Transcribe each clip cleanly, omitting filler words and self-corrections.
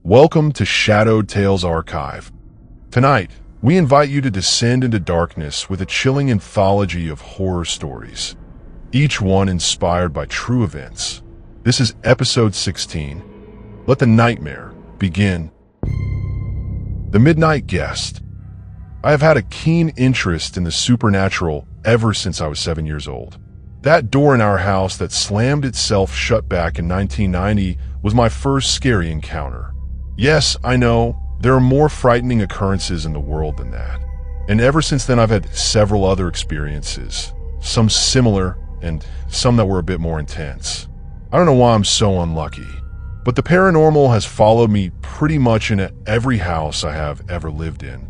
Welcome to Shadowed Tales Archive. Tonight, we invite you to descend into darkness with a chilling anthology of horror stories, each one inspired by true events. This is episode 16. Let the nightmare begin. The Midnight Guest. I have had a keen interest in the supernatural ever since I was 7 years old. That door in our house that slammed itself shut back in 1990 was my first scary encounter. Yes, I know, there are more frightening occurrences in the world than that. And ever since then I've had several other experiences, some similar and some that were a bit more intense. I don't know why I'm so unlucky, but the paranormal has followed me pretty much in every house I have ever lived in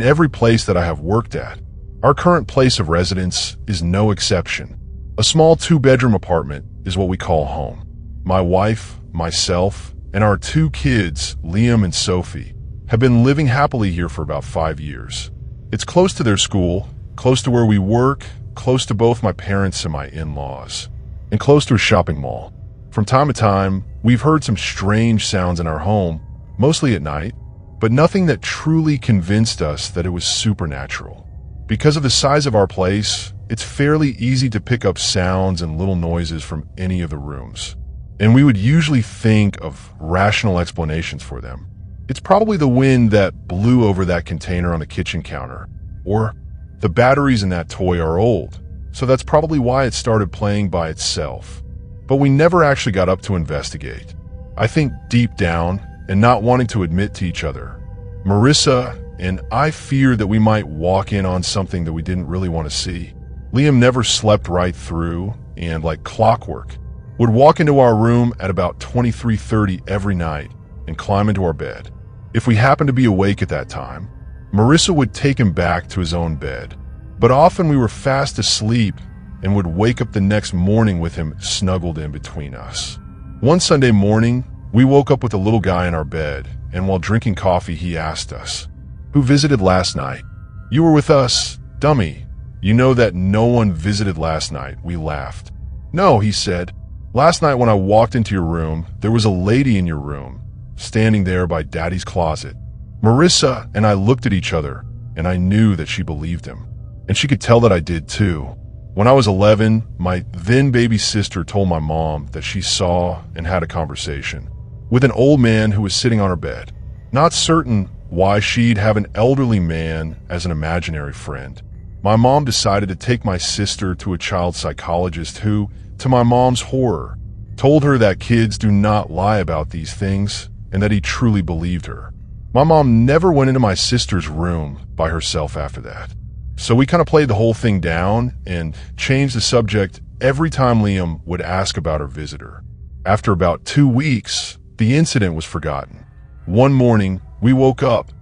every place that I have worked at. Our current place of residence is no exception. A small 2-bedroom apartment is what we call home. My wife, myself, and our 2 kids, Liam and Sophie, have been living happily here for about 5 years. It's close to their school, close to where we work, close to both my parents and my in-laws, and close to a shopping mall. From time to time, we've heard some strange sounds in our home, mostly at night, but nothing that truly convinced us that it was supernatural. Because of the size of our place, it's fairly easy to pick up sounds and little noises from any of the rooms. And we would usually think of rational explanations for them. It's probably the wind that blew over that container on the kitchen counter, or the batteries in that toy are old, so that's probably why it started playing by itself. But we never actually got up to investigate. I think deep down, and not wanting to admit to each other, Marissa and I feared that we might walk in on something that we didn't really want to see. Liam never slept right through, and like clockwork, would walk into our room at about 23:30 every night and climb into our bed. If we happened to be awake at that time, Marissa would take him back to his own bed, but often we were fast asleep and would wake up the next morning with him snuggled in between us. One Sunday morning, we woke up with a little guy in our bed, and while drinking coffee, he asked us, "Who visited last night?" "You were with us, dummy. You know that no one visited last night," we laughed. "No," he said. "Last night when I walked into your room, there was a lady in your room, standing there by Daddy's closet." Marissa and I looked at each other, and I knew that she believed him. And she could tell that I did too. When I was 11, my then baby sister told my mom that she saw and had a conversation with an old man who was sitting on her bed. Not certain why she'd have an elderly man as an imaginary friend, my mom decided to take my sister to a child psychologist who, to my mom's horror, told her that kids do not lie about these things and that he truly believed her. My mom never went into my sister's room by herself after that. So we kind of played the whole thing down and changed the subject every time Liam would ask about her visitor. After about 2 weeks, the incident was forgotten. One morning, we woke up,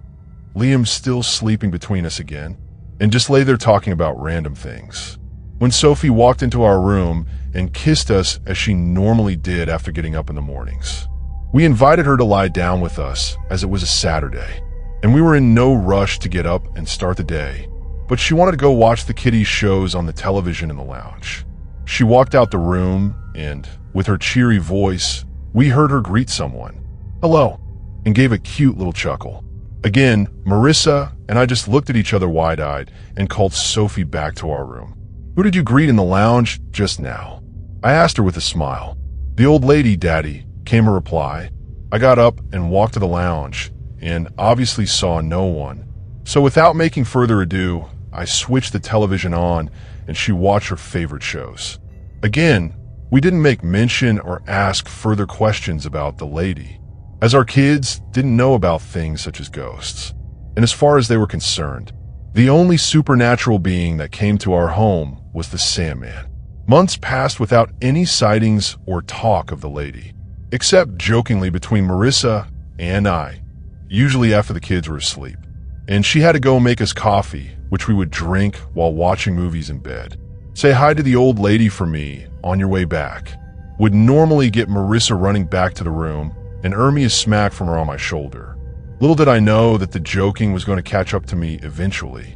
Liam still sleeping between us again, and just lay there talking about random things. When Sophie walked into our room and kissed us as she normally did after getting up in the mornings. We invited her to lie down with us as it was a Saturday, and we were in no rush to get up and start the day, but she wanted to go watch the kiddies' shows on the television in the lounge. She walked out the room, and with her cheery voice, we heard her greet someone, "Hello," and gave a cute little chuckle. Again, Marissa and I just looked at each other wide-eyed and called Sophie back to our room. "Who did you greet in the lounge just now?" I asked her with a smile. "The old lady, Daddy," came a reply. I got up and walked to the lounge and obviously saw no one. So without making further ado, I switched the television on and she watched her favorite shows. Again, we didn't make mention or ask further questions about the lady, as our kids didn't know about things such as ghosts. And as far as they were concerned, the only supernatural being that came to our home was the Sandman. Months passed without any sightings or talk of the lady, except jokingly between Marissa and I, usually after the kids were asleep. And she had to go make us coffee, which we would drink while watching movies in bed. "Say hi to the old lady for me on your way back," would normally get Marissa running back to the room and earn me a smack from her on my shoulder. Little did I know that the joking was going to catch up to me eventually.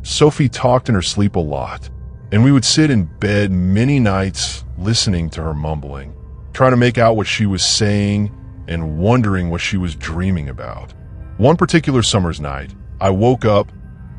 Sophie talked in her sleep a lot, and we would sit in bed many nights listening to her mumbling, trying to make out what she was saying and wondering what she was dreaming about. One particular summer's night, I woke up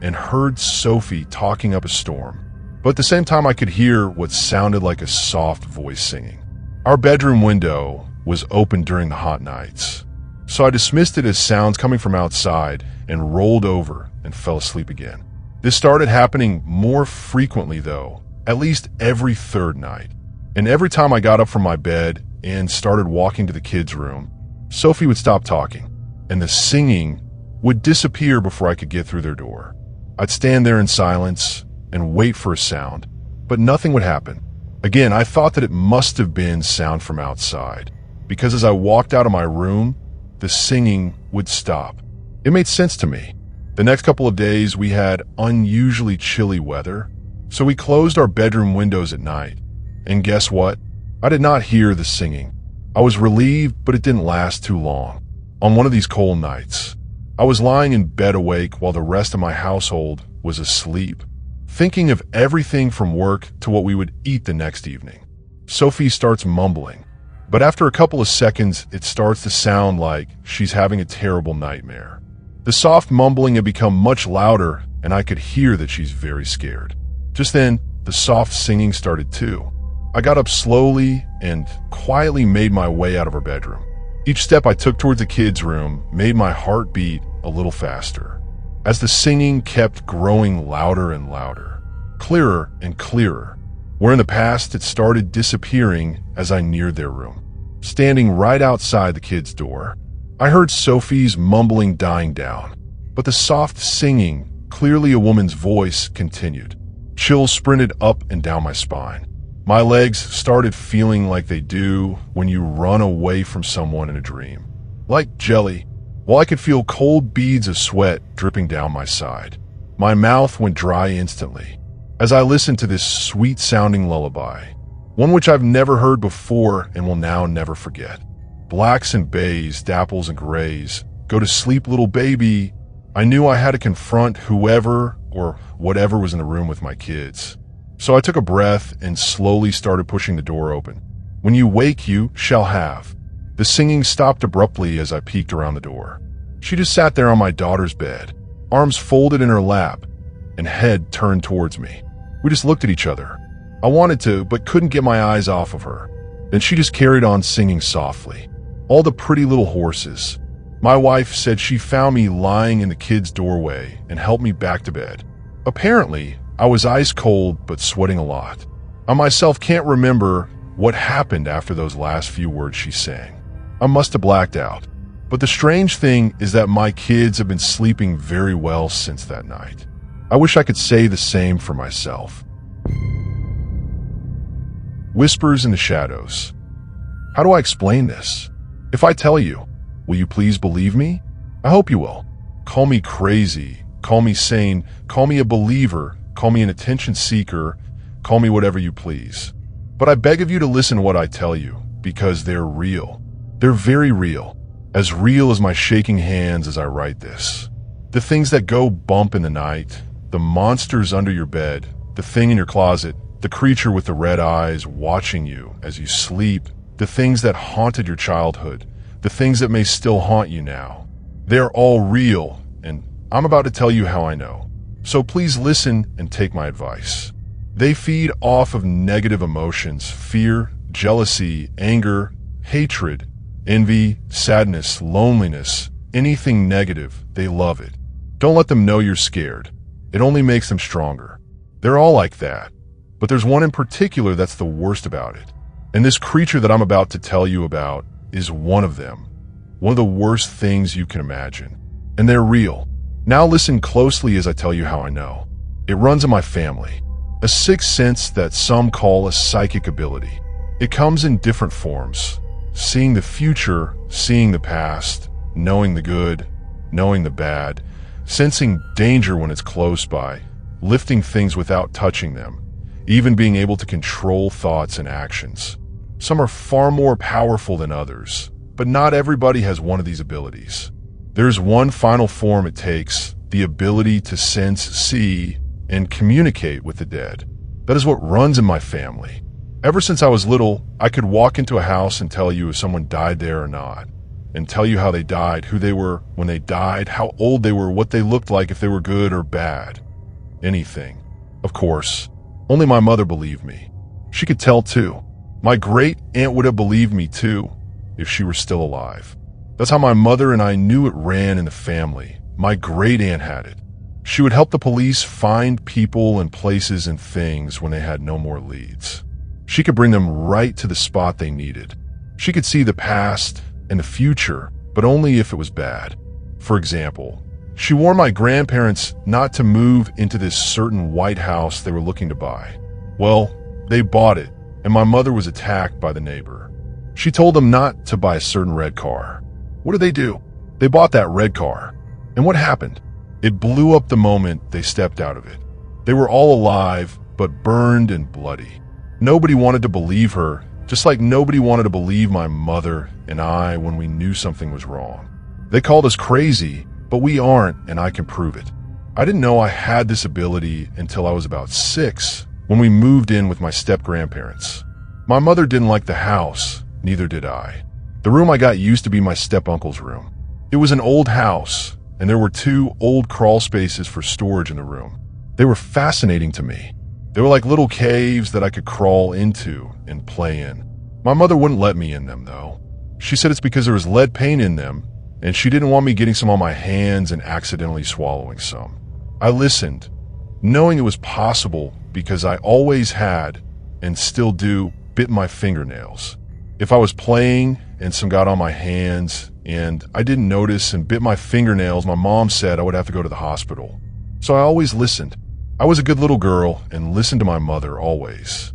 and heard Sophie talking up a storm, but at the same time I could hear what sounded like a soft voice singing. Our bedroom window was open during the hot nights, so I dismissed it as sounds coming from outside and rolled over and fell asleep again. This started happening more frequently though, at least every third night. And every time I got up from my bed and started walking to the kids' room, Sophie would stop talking, and the singing would disappear before I could get through their door. I'd stand there in silence and wait for a sound, but nothing would happen. Again, I thought that it must have been sound from outside, because as I walked out of my room, the singing would stop. It made sense to me. The next couple of days, we had unusually chilly weather, so we closed our bedroom windows at night. And guess what? I did not hear the singing. I was relieved, but it didn't last too long. On one of these cold nights, I was lying in bed awake while the rest of my household was asleep, thinking of everything from work to what we would eat the next evening. Sophie starts mumbling, but after a couple of seconds, it starts to sound like she's having a terrible nightmare. The soft mumbling had become much louder, and I could hear that she's very scared. Just then, the soft singing started too. I got up slowly and quietly made my way out of her bedroom. Each step I took towards the kids' room made my heart beat a little faster, as the singing kept growing louder and louder, clearer and clearer, where in the past it started disappearing as I neared their room. Standing right outside the kids' door, I heard Sophie's mumbling dying down, but the soft singing, clearly a woman's voice, continued. Chills sprinted up and down my spine. My legs started feeling like they do when you run away from someone in a dream. Like jelly, while I could feel cold beads of sweat dripping down my side. My mouth went dry instantly as I listened to this sweet-sounding lullaby, one which I've never heard before and will now never forget. Blacks and bays, dapples and grays, go to sleep, little baby. I knew I had to confront whoever or whatever was in the room with my kids. So I took a breath and slowly started pushing the door open. When you wake, you shall have. The singing stopped abruptly as I peeked around the door. She just sat there on my daughter's bed, arms folded in her lap, and head turned towards me. We just looked at each other. I wanted to, but couldn't get my eyes off of her. Then she just carried on singing softly. All the pretty little horses. My wife said she found me lying in the kids' doorway and helped me back to bed. Apparently, I was ice cold but sweating a lot. I myself can't remember what happened after those last few words she sang. I must have blacked out. But the strange thing is that my kids have been sleeping very well since that night. I wish I could say the same for myself. Whispers in the shadows. How do I explain this? If I tell you, will you please believe me? I hope you will. Call me crazy, call me sane, call me a believer, call me an attention seeker, call me whatever you please. But I beg of you to listen to what I tell you, because they're real. They're very real as my shaking hands as I write this. The things that go bump in the night, the monsters under your bed, the thing in your closet, the creature with the red eyes watching you as you sleep, the things that haunted your childhood, the things that may still haunt you now. They're all real, and I'm about to tell you how I know. So please listen and take my advice. They feed off of negative emotions, fear, jealousy, anger, hatred, envy, sadness, loneliness, anything negative. They love it. Don't let them know you're scared. It only makes them stronger. They're all like that. But there's one in particular that's the worst about it. And this creature that I'm about to tell you about is one of them. One of the worst things you can imagine. And they're real. Now listen closely as I tell you how I know. It runs in my family. A sixth sense that some call a psychic ability. It comes in different forms. Seeing the future, seeing the past, knowing the good, knowing the bad, sensing danger when it's close by, lifting things without touching them, even being able to control thoughts and actions. Some are far more powerful than others, but not everybody has one of these abilities. There's one final form it takes, the ability to sense, see, and communicate with the dead. That is what runs in my family. Ever since I was little, I could walk into a house and tell you if someone died there or not. and tell you how they died, who they were when they died, how old they were, what they looked like, if they were good or bad. Anything. Of course, only my mother believed me. She could tell too. My great aunt would have believed me too, if she were still alive. That's how my mother and I knew it ran in the family. My great aunt had it. She would help the police find people and places and things when they had no more leads. She could bring them right to the spot they needed. She could see the past and the future, but only if it was bad. For example, she warned my grandparents not to move into this certain white house they were looking to buy. Well, they bought it, and my mother was attacked by the neighbor. She told them not to buy a certain red car. What did they do? They bought that red car. And what happened? It blew up the moment they stepped out of it. They were all alive, but burned and bloody. Nobody wanted to believe her, just like nobody wanted to believe my mother and I when we knew something was wrong. They called us crazy, but we aren't, and I can prove it. I didn't know I had this ability until I was about 6, when we moved in with my step-grandparents. My mother didn't like the house, neither did I. The room I got used to be my step-uncle's room. It was an old house, and there were 2 old crawl spaces for storage in the room. They were fascinating to me. They were like little caves that I could crawl into and play in. My mother wouldn't let me in them, though. She said it's because there was lead paint in them, and she didn't want me getting some on my hands and accidentally swallowing some. I listened, knowing it was possible because I always had, and still do, bit my fingernails. If I was playing and some got on my hands and I didn't notice and bit my fingernails, my mom said I would have to go to the hospital. So I always listened. I was a good little girl and listened to my mother always.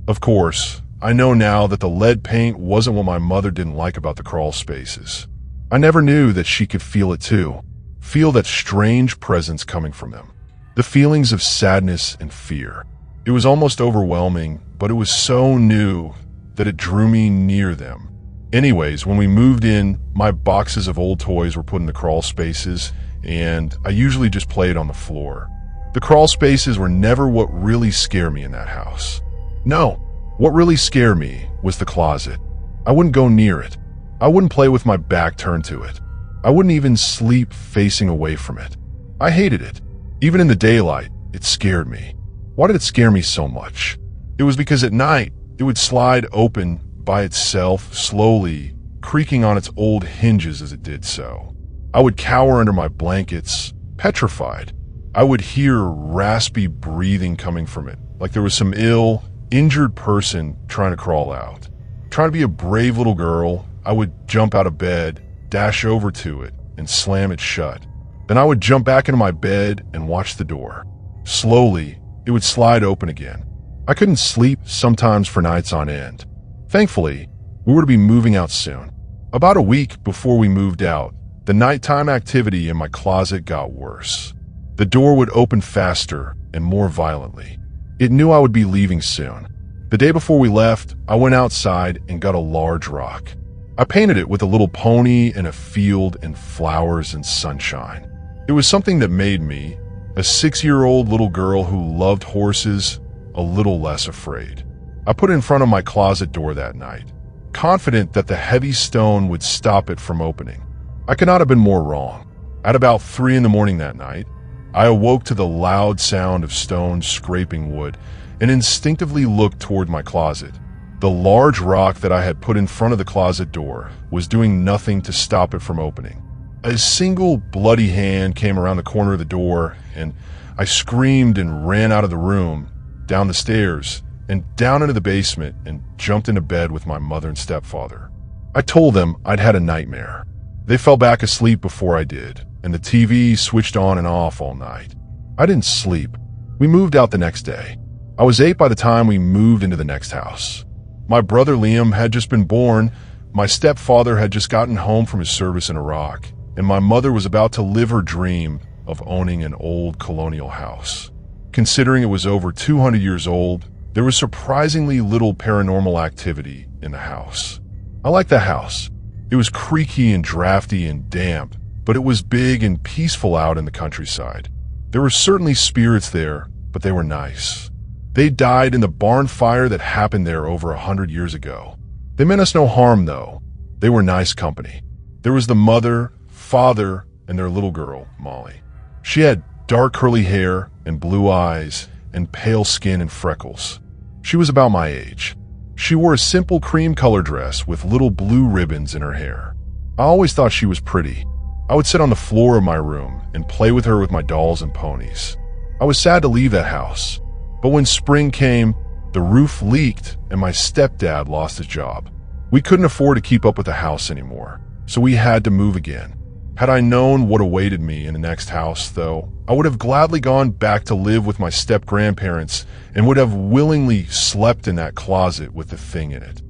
Of course, I know now that the lead paint wasn't what my mother didn't like about the crawl spaces. I never knew that she could feel it too. Feel that strange presence coming from them. The feelings of sadness and fear. It was almost overwhelming, but it was so new that it drew me near them. Anyways, when we moved in, my boxes of old toys were put in the crawl spaces, and I usually just played on the floor. The crawl spaces were never what really scared me in that house. No, what really scared me was the closet. I wouldn't go near it. I wouldn't play with my back turned to it. I wouldn't even sleep facing away from it. I hated it. Even in the daylight, it scared me. Why did it scare me so much? It was because at night, it would slide open by itself, slowly, creaking on its old hinges as it did so. I would cower under my blankets, petrified. I would hear raspy breathing coming from it, like there was some ill, injured person trying to crawl out. Trying to be a brave little girl, I would jump out of bed, dash over to it, and slam it shut. Then I would jump back into my bed and watch the door. Slowly, it would slide open again. I couldn't sleep sometimes for nights on end. Thankfully, we were to be moving out soon. About a week before we moved out, the nighttime activity in my closet got worse. The door would open faster and more violently. It knew I would be leaving soon. The day before we left, I went outside and got a large rock. I painted it with a little pony and a field and flowers and sunshine. It was something that made me, a 6-year-old little girl who loved horses, a little less afraid. I put it in front of my closet door that night, confident that the heavy stone would stop it from opening. I could not have been more wrong. At about 3 a.m. that night, I awoke to the loud sound of stones scraping wood and instinctively looked toward my closet. The large rock that I had put in front of the closet door was doing nothing to stop it from opening. A single bloody hand came around the corner of the door, and I screamed and ran out of the room, down the stairs, and down into the basement and jumped into bed with my mother and stepfather. I told them I'd had a nightmare. They fell back asleep before I did, and the TV switched on and off all night. I didn't sleep. We moved out the next day. I was 8 by the time we moved into the next house. My brother Liam had just been born, my stepfather had just gotten home from his service in Iraq, and my mother was about to live her dream of owning an old colonial house. Considering it was over 200 years old, there was surprisingly little paranormal activity in the house. I liked the house. It was creaky and drafty and damp, but it was big and peaceful out in the countryside. There were certainly spirits there, but they were nice. They died in the barn fire that happened there over 100 years ago. They meant us no harm, though. They were nice company. There was the mother, father, and their little girl, Molly. She had dark curly hair and blue eyes and pale skin and freckles. She was about my age. She wore a simple cream color dress with little blue ribbons in her hair. I always thought she was pretty. I would sit on the floor of my room and play with her with my dolls and ponies. I was sad to leave that house, but when spring came, the roof leaked and my stepdad lost his job. We couldn't afford to keep up with the house anymore, so we had to move again. Had I known what awaited me in the next house, though, I would have gladly gone back to live with my step-grandparents and would have willingly slept in that closet with the thing in it.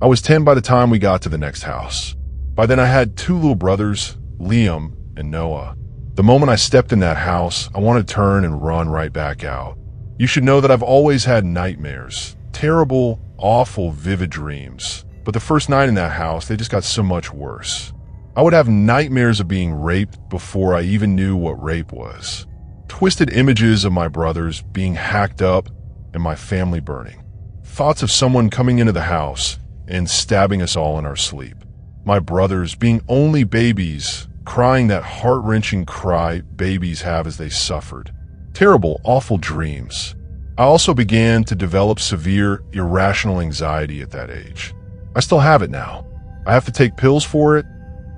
I was 10 by the time we got to the next house. By then I had 2 little brothers, Liam and Noah. The moment I stepped in that house, I wanted to turn and run right back out. You should know that I've always had nightmares. Terrible, awful, vivid dreams. But the first night in that house, they just got so much worse. I would have nightmares of being raped before I even knew what rape was. Twisted images of my brothers being hacked up and my family burning. Thoughts of someone coming into the house and stabbing us all in our sleep. My brothers being only babies, crying that heart-wrenching cry babies have as they suffered. Terrible, awful dreams. I also began to develop severe, irrational anxiety at that age. I still have it now. I have to take pills for it,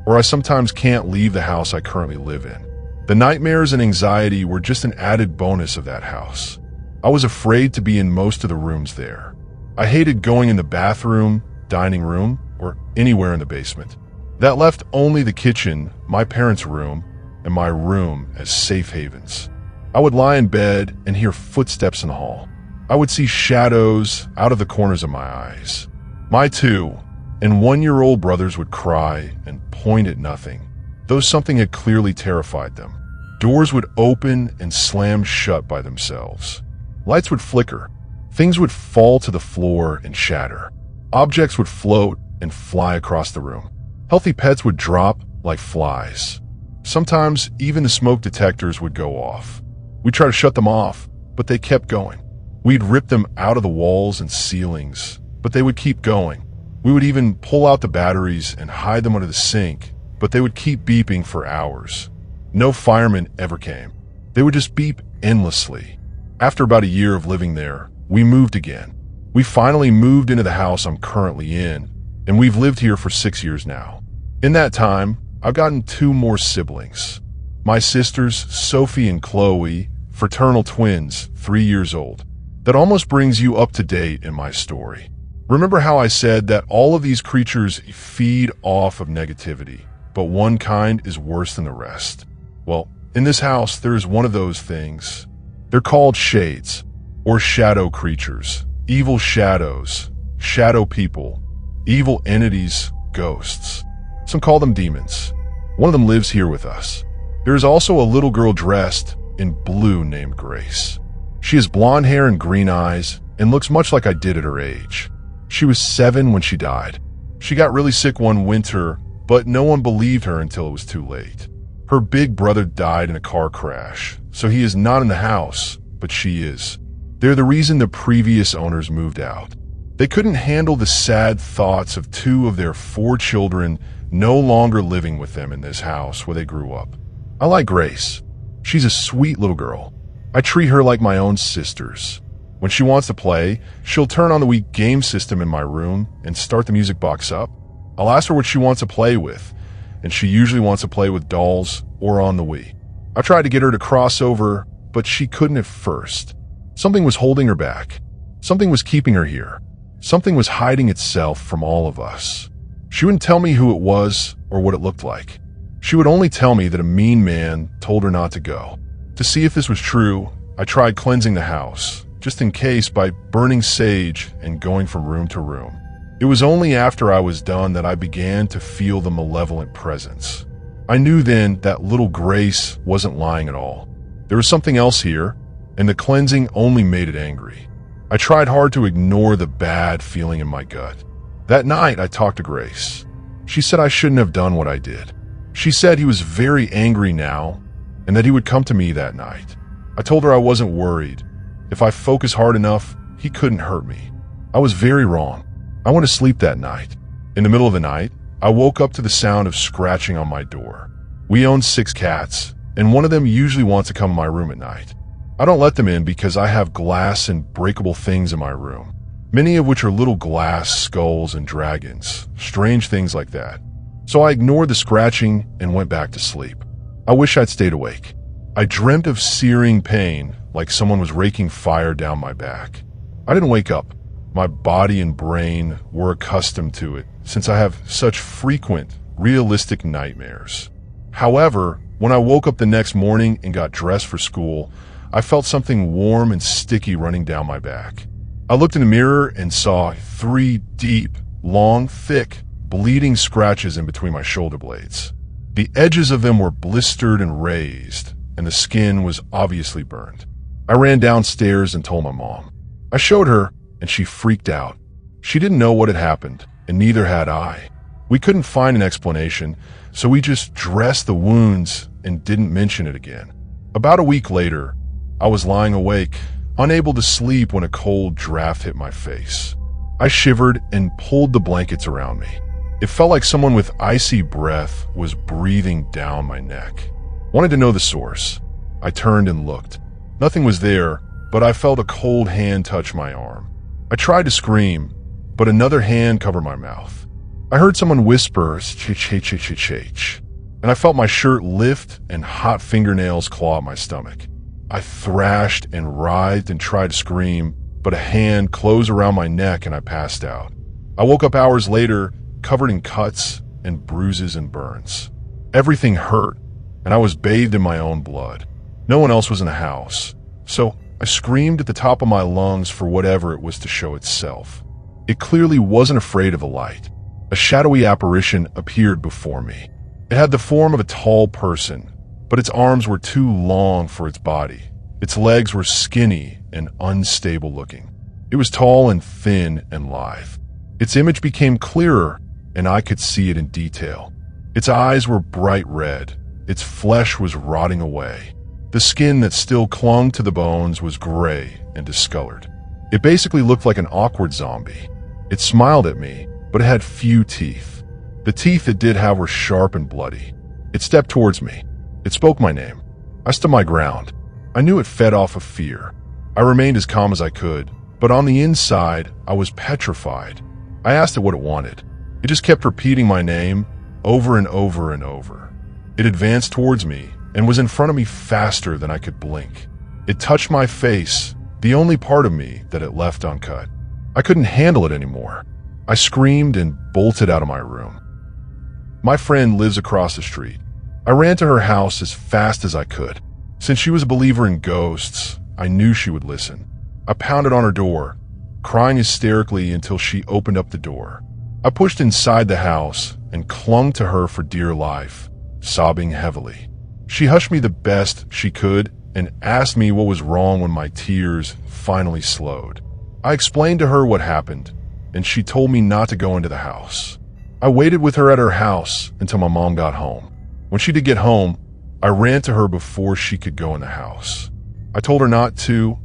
or I sometimes can't leave the house I currently live in. The nightmares and anxiety were just an added bonus of that house. I was afraid to be in most of the rooms there. I hated going in the bathroom, dining room, or anywhere in the basement. That left only the kitchen, my parents' room, and my room as safe havens. I would lie in bed and hear footsteps in the hall. I would see shadows out of the corners of my eyes. My 2 and 1-year-old brothers would cry and point at nothing, though something had clearly terrified them. Doors would open and slam shut by themselves. Lights would flicker. Things would fall to the floor and shatter. Objects would float and fly across the room. Healthy pets would drop like flies. Sometimes even the smoke detectors would go off. We'd try to shut them off, but they kept going. We'd rip them out of the walls and ceilings, but they would keep going. We would even pull out the batteries and hide them under the sink, but they would keep beeping for hours. No firemen ever came. They would just beep endlessly. After about a year of living there, we moved again. We finally moved into the house I'm currently in, and we've lived here for 6 years now. In that time, I've gotten 2 more siblings. My sisters, Sophie and Chloe, fraternal twins, 3 years old. That almost brings you up to date in my story. Remember how I said that all of these creatures feed off of negativity, but one kind is worse than the rest? Well, in this house, there is one of those things. They're called shades, or shadow creatures, evil shadows, shadow people, evil entities, ghosts. Some call them demons. One of them lives here with us. There is also a little girl dressed in blue named Grace. She has blonde hair and green eyes and looks much like I did at her age. She was 7 when she died. She got really sick one winter, but no one believed her until it was too late. Her big brother died in a car crash, so he is not in the house, but she is. They're the reason the previous owners moved out. They couldn't handle the sad thoughts of 2 of their 4 children no longer living with them in this house where they grew up. I like Grace. She's a sweet little girl. I treat her like my own sisters. When she wants to play, she'll turn on the Wii game system in my room and start the music box up. I'll ask her what she wants to play with, and she usually wants to play with dolls or on the Wii. I tried to get her to cross over, but she couldn't at first. Something was holding her back. Something was keeping her here. Something was hiding itself from all of us. She wouldn't tell me who it was or what it looked like. She would only tell me that a mean man told her not to go. To see if this was true, I tried cleansing the house, just in case, by burning sage and going from room to room. It was only after I was done that I began to feel the malevolent presence. I knew then that little Grace wasn't lying at all. There was something else here, and the cleansing only made it angry. I tried hard to ignore the bad feeling in my gut. That night, I talked to Grace. She said I shouldn't have done what I did. She said he was very angry now, and that he would come to me that night. I told her I wasn't worried. If I focused hard enough, he couldn't hurt me. I was very wrong. I went to sleep that night. In the middle of the night, I woke up to the sound of scratching on my door. We own 6 cats, and one of them usually wants to come to my room at night. I don't let them in because I have glass and breakable things in my room, many of which are little glass skulls and dragons, strange things like that. So I ignored the scratching and went back to sleep. I wish I'd stayed awake. I dreamt of searing pain, like someone was raking fire down my back. I didn't wake up. My body and brain were accustomed to it, since I have such frequent, realistic nightmares. However, when I woke up the next morning and got dressed for school, I felt something warm and sticky running down my back. I looked in the mirror and saw 3 deep, long, thick, bleeding scratches in between my shoulder blades. The edges of them were blistered and raised, and the skin was obviously burned. I ran downstairs and told my mom. I showed her, and she freaked out. She didn't know what had happened, and neither had I. We couldn't find an explanation, so we just dressed the wounds and didn't mention it again. About a week later, I was lying awake, unable to sleep when a cold draft hit my face. I shivered and pulled the blankets around me. It felt like someone with icy breath was breathing down my neck. Wanted to know the source. I turned and looked. Nothing was there, but I felt a cold hand touch my arm. I tried to scream, but another hand covered my mouth. I heard someone whisper, "Ch-ch-ch-ch-ch-ch," and I felt my shirt lift and hot fingernails claw at my stomach. I thrashed and writhed and tried to scream, but a hand closed around my neck and I passed out. I woke up hours later, covered in cuts and bruises and burns. Everything hurt, and I was bathed in my own blood. No one else was in the house, so I screamed at the top of my lungs for whatever it was to show itself. It clearly wasn't afraid of the light. A shadowy apparition appeared before me. It had the form of a tall person, but its arms were too long for its body. Its legs were skinny and unstable looking. It was tall and thin and lithe. Its image became clearer, and I could see it in detail. Its eyes were bright red. Its flesh was rotting away. The skin that still clung to the bones was gray and discolored. It basically looked like an awkward zombie. It smiled at me, but it had few teeth. The teeth it did have were sharp and bloody. It stepped towards me. It spoke my name. I stood my ground. I knew it fed off of fear. I remained as calm as I could, but on the inside, I was petrified. I asked it what it wanted. It just kept repeating my name over and over and over. It advanced towards me and was in front of me faster than I could blink. It touched my face, the only part of me that it left uncut. I couldn't handle it anymore. I screamed and bolted out of my room. My friend lives across the street. I ran to her house as fast as I could. Since she was a believer in ghosts, I knew she would listen. I pounded on her door, crying hysterically until she opened up the door. I pushed inside the house and clung to her for dear life, sobbing heavily. She hushed me the best she could and asked me what was wrong when my tears finally slowed. I explained to her what happened, and she told me not to go into the house. I waited with her at her house until my mom got home. When she did get home, I ran to her before she could go in the house. I told her not to.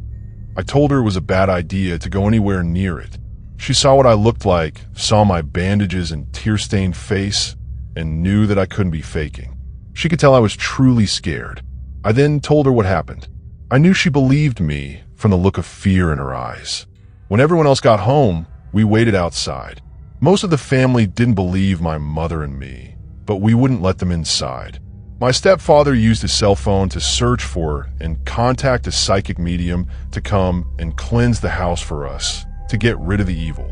I told her it was a bad idea to go anywhere near it. She saw what I looked like, saw my bandages and tear-stained face, and knew that I couldn't be faking. She could tell I was truly scared. I then told her what happened. I knew she believed me from the look of fear in her eyes. When everyone else got home, we waited outside. Most of the family didn't believe my mother and me, but we wouldn't let them inside. My stepfather used his cell phone to search for and contact a psychic medium to come and cleanse the house for us, to get rid of the evil.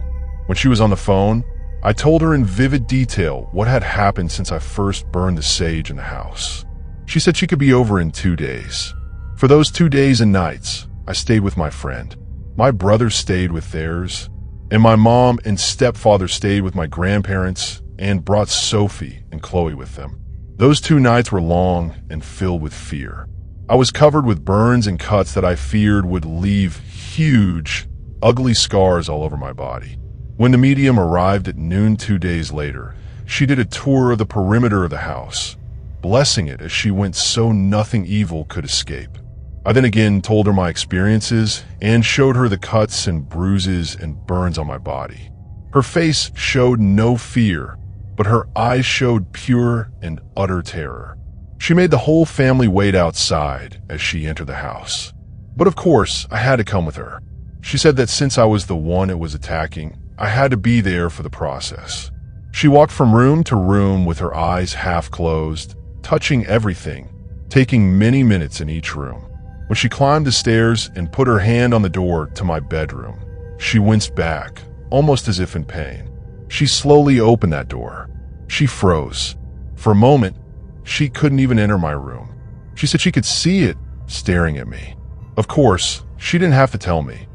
When she was on the phone, I told her in vivid detail what had happened since I first burned the sage in the house. She said she could be over in 2 days. For those 2 days and nights, I stayed with my friend. My brothers stayed with theirs, and my mom and stepfather stayed with my grandparents and brought Sophie and Chloe with them. Those 2 nights were long and filled with fear. I was covered with burns and cuts that I feared would leave huge, ugly scars all over my body. When the medium arrived at noon 2 days later, she did a tour of the perimeter of the house, blessing it as she went so nothing evil could escape. I then again told her my experiences and showed her the cuts and bruises and burns on my body. Her face showed no fear, but her eyes showed pure and utter terror. She made the whole family wait outside as she entered the house. But of course, I had to come with her. She said that since I was the one it was attacking, I had to be there for the process. She walked from room to room with her eyes half closed, touching everything, taking many minutes in each room. When she climbed the stairs and put her hand on the door to my bedroom, she winced back, almost as if in pain. She slowly opened that door. She froze. For a moment, she couldn't even enter my room. She said she could see it staring at me. Of course, she didn't have to tell me.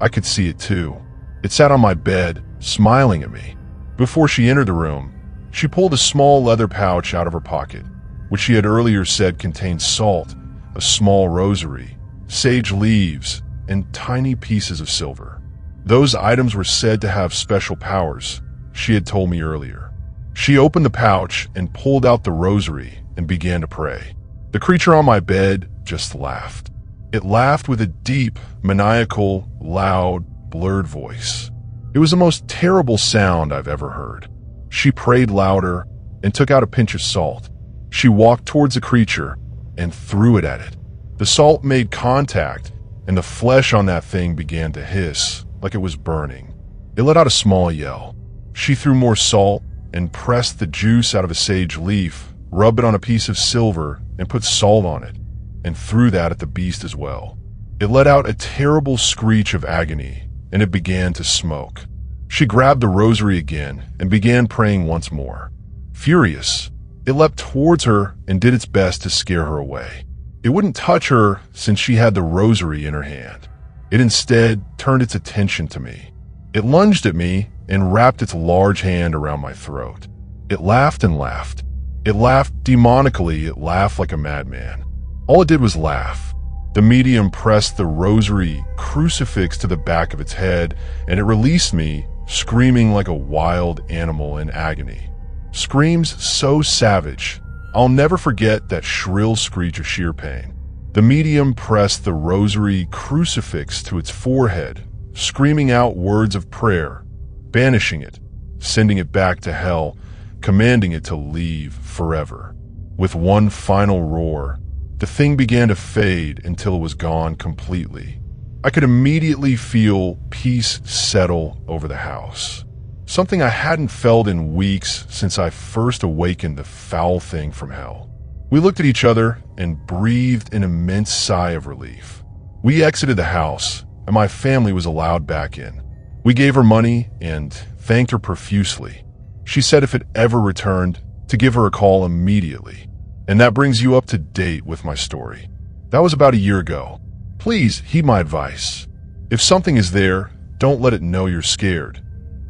I could see it too. It sat on my bed, smiling at me. Before she entered the room, she pulled a small leather pouch out of her pocket, which she had earlier said contained salt, a small rosary, sage leaves, and tiny pieces of silver. Those items were said to have special powers, she had told me earlier. She opened the pouch and pulled out the rosary and began to pray. The creature on my bed just laughed. It laughed with a deep, maniacal, loud, blurred voice. It was the most terrible sound I've ever heard. She prayed louder and took out a pinch of salt. She walked towards the creature and threw it at it. The salt made contact, and the flesh on that thing began to hiss like it was burning. It let out a small yell. She threw more salt and pressed the juice out of a sage leaf, rubbed it on a piece of silver, and put salt on it, and threw that at the beast as well. It let out a terrible screech of agony, and it began to smoke. She grabbed the rosary again and began praying once more. Furious, it leapt towards her and did its best to scare her away. It wouldn't touch her since she had the rosary in her hand. It instead turned its attention to me. It lunged at me and wrapped its large hand around my throat. It laughed and laughed. It laughed demonically. It laughed like a madman. All it did was laugh. The medium pressed the rosary crucifix to the back of its head, and it released me, screaming like a wild animal in agony. Screams so savage, I'll never forget that shrill screech of sheer pain. The medium pressed the rosary crucifix to its forehead, screaming out words of prayer, banishing it, sending it back to hell, commanding it to leave forever. With one final roar, the thing began to fade until it was gone completely. I could immediately feel peace settle over the house. Something I hadn't felt in weeks since I first awakened the foul thing from hell. We looked at each other and breathed an immense sigh of relief. We exited the house, and my family was allowed back in. We gave her money and thanked her profusely. She said if it ever returned, to give her a call immediately. And that brings you up to date with my story. That was about a year ago. Please heed my advice. If something is there, don't let it know you're scared.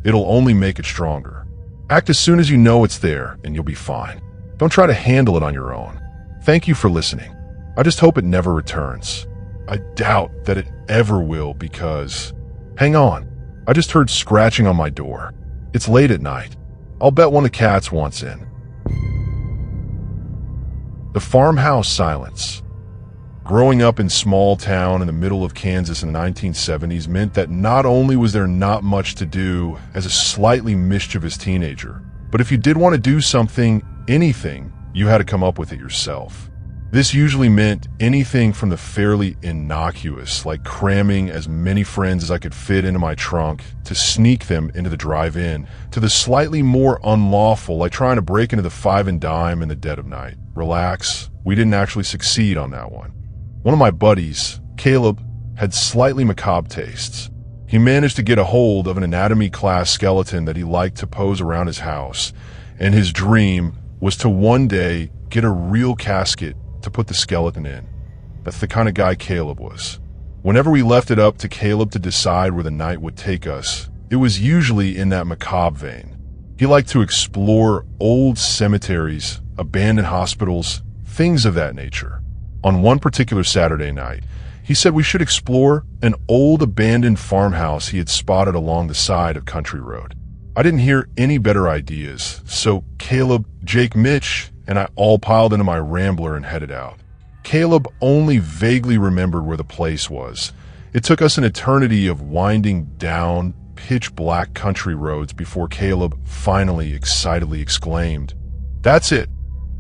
It'll only make it stronger. Act as soon as you know it's there, and you'll be fine. Don't try to handle it on your own. Thank you for listening. I just hope it never returns. I doubt that it ever will because... Hang on. I just heard scratching on my door. It's late at night. I'll bet one of the cats wants in. The Farmhouse Silence. Growing up in small town in the middle of Kansas in the 1970s meant that not only was there not much to do as a slightly mischievous teenager, but if you did want to do something, anything, you had to come up with it yourself. This usually meant anything from the fairly innocuous, like cramming as many friends as I could fit into my trunk to sneak them into the drive-in, to the slightly more unlawful, like trying to break into the Five and Dime in the dead of night. Relax, we didn't actually succeed on that one. One of my buddies, Caleb, had slightly macabre tastes. He managed to get a hold of an anatomy class skeleton that he liked to pose around his house, and his dream was to one day get a real casket to put the skeleton in. That's the kind of guy Caleb was. Whenever we left it up to Caleb to decide where the night would take us, it was usually in that macabre vein. He liked to explore old cemeteries, abandoned hospitals, things of that nature. On one particular Saturday night, he said we should explore an old abandoned farmhouse he had spotted along the side of Country Road. I didn't hear any better ideas, so Caleb, Jake, Mitch, and I all piled into my Rambler and headed out. Caleb only vaguely remembered where the place was. It took us an eternity of winding down, pitch-black country roads before Caleb finally excitedly exclaimed, "That's it!"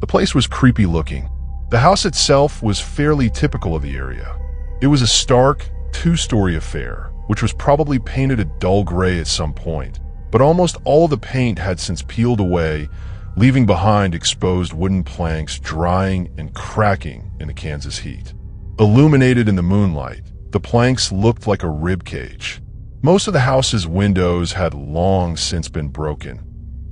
The place was creepy looking. The house itself was fairly typical of the area. It was a stark, two-story affair, which was probably painted a dull gray at some point, but almost all of the paint had since peeled away, leaving behind exposed wooden planks drying and cracking in the Kansas heat. Illuminated in the moonlight, the planks looked like a rib cage. Most of the house's windows had long since been broken.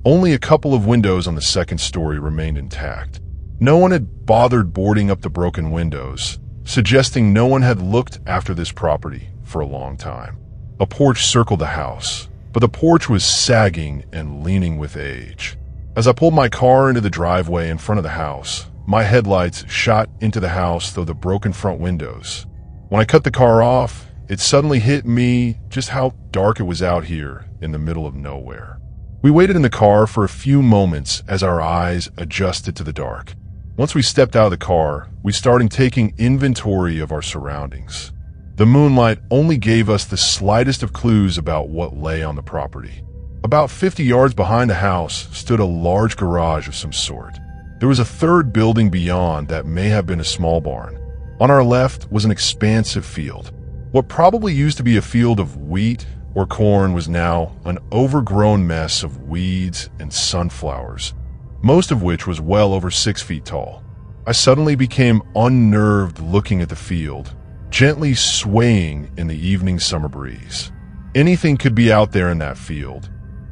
Only a couple of windows on the second story remained intact. No one had bothered boarding up the broken windows, suggesting no one had looked after this property for a long time. A porch circled the house, but the porch was sagging and leaning with age. As I pulled my car into the driveway in front of the house, my headlights shot into the house through the broken front windows. When I cut the car off, it suddenly hit me just how dark it was out here in the middle of nowhere. We waited in the car for a few moments as our eyes adjusted to the dark. Once we stepped out of the car, we started taking inventory of our surroundings. The moonlight only gave us the slightest of clues about what lay on the property. About 50 yards behind the house stood a large garage of some sort. There was a third building beyond that may have been a small barn. On our left was an expansive field. What probably used to be a field of wheat or corn was now an overgrown mess of weeds and sunflowers, most of which was well over 6 feet tall. I suddenly became unnerved looking at the field, gently swaying in the evening summer breeze. Anything could be out there in that field,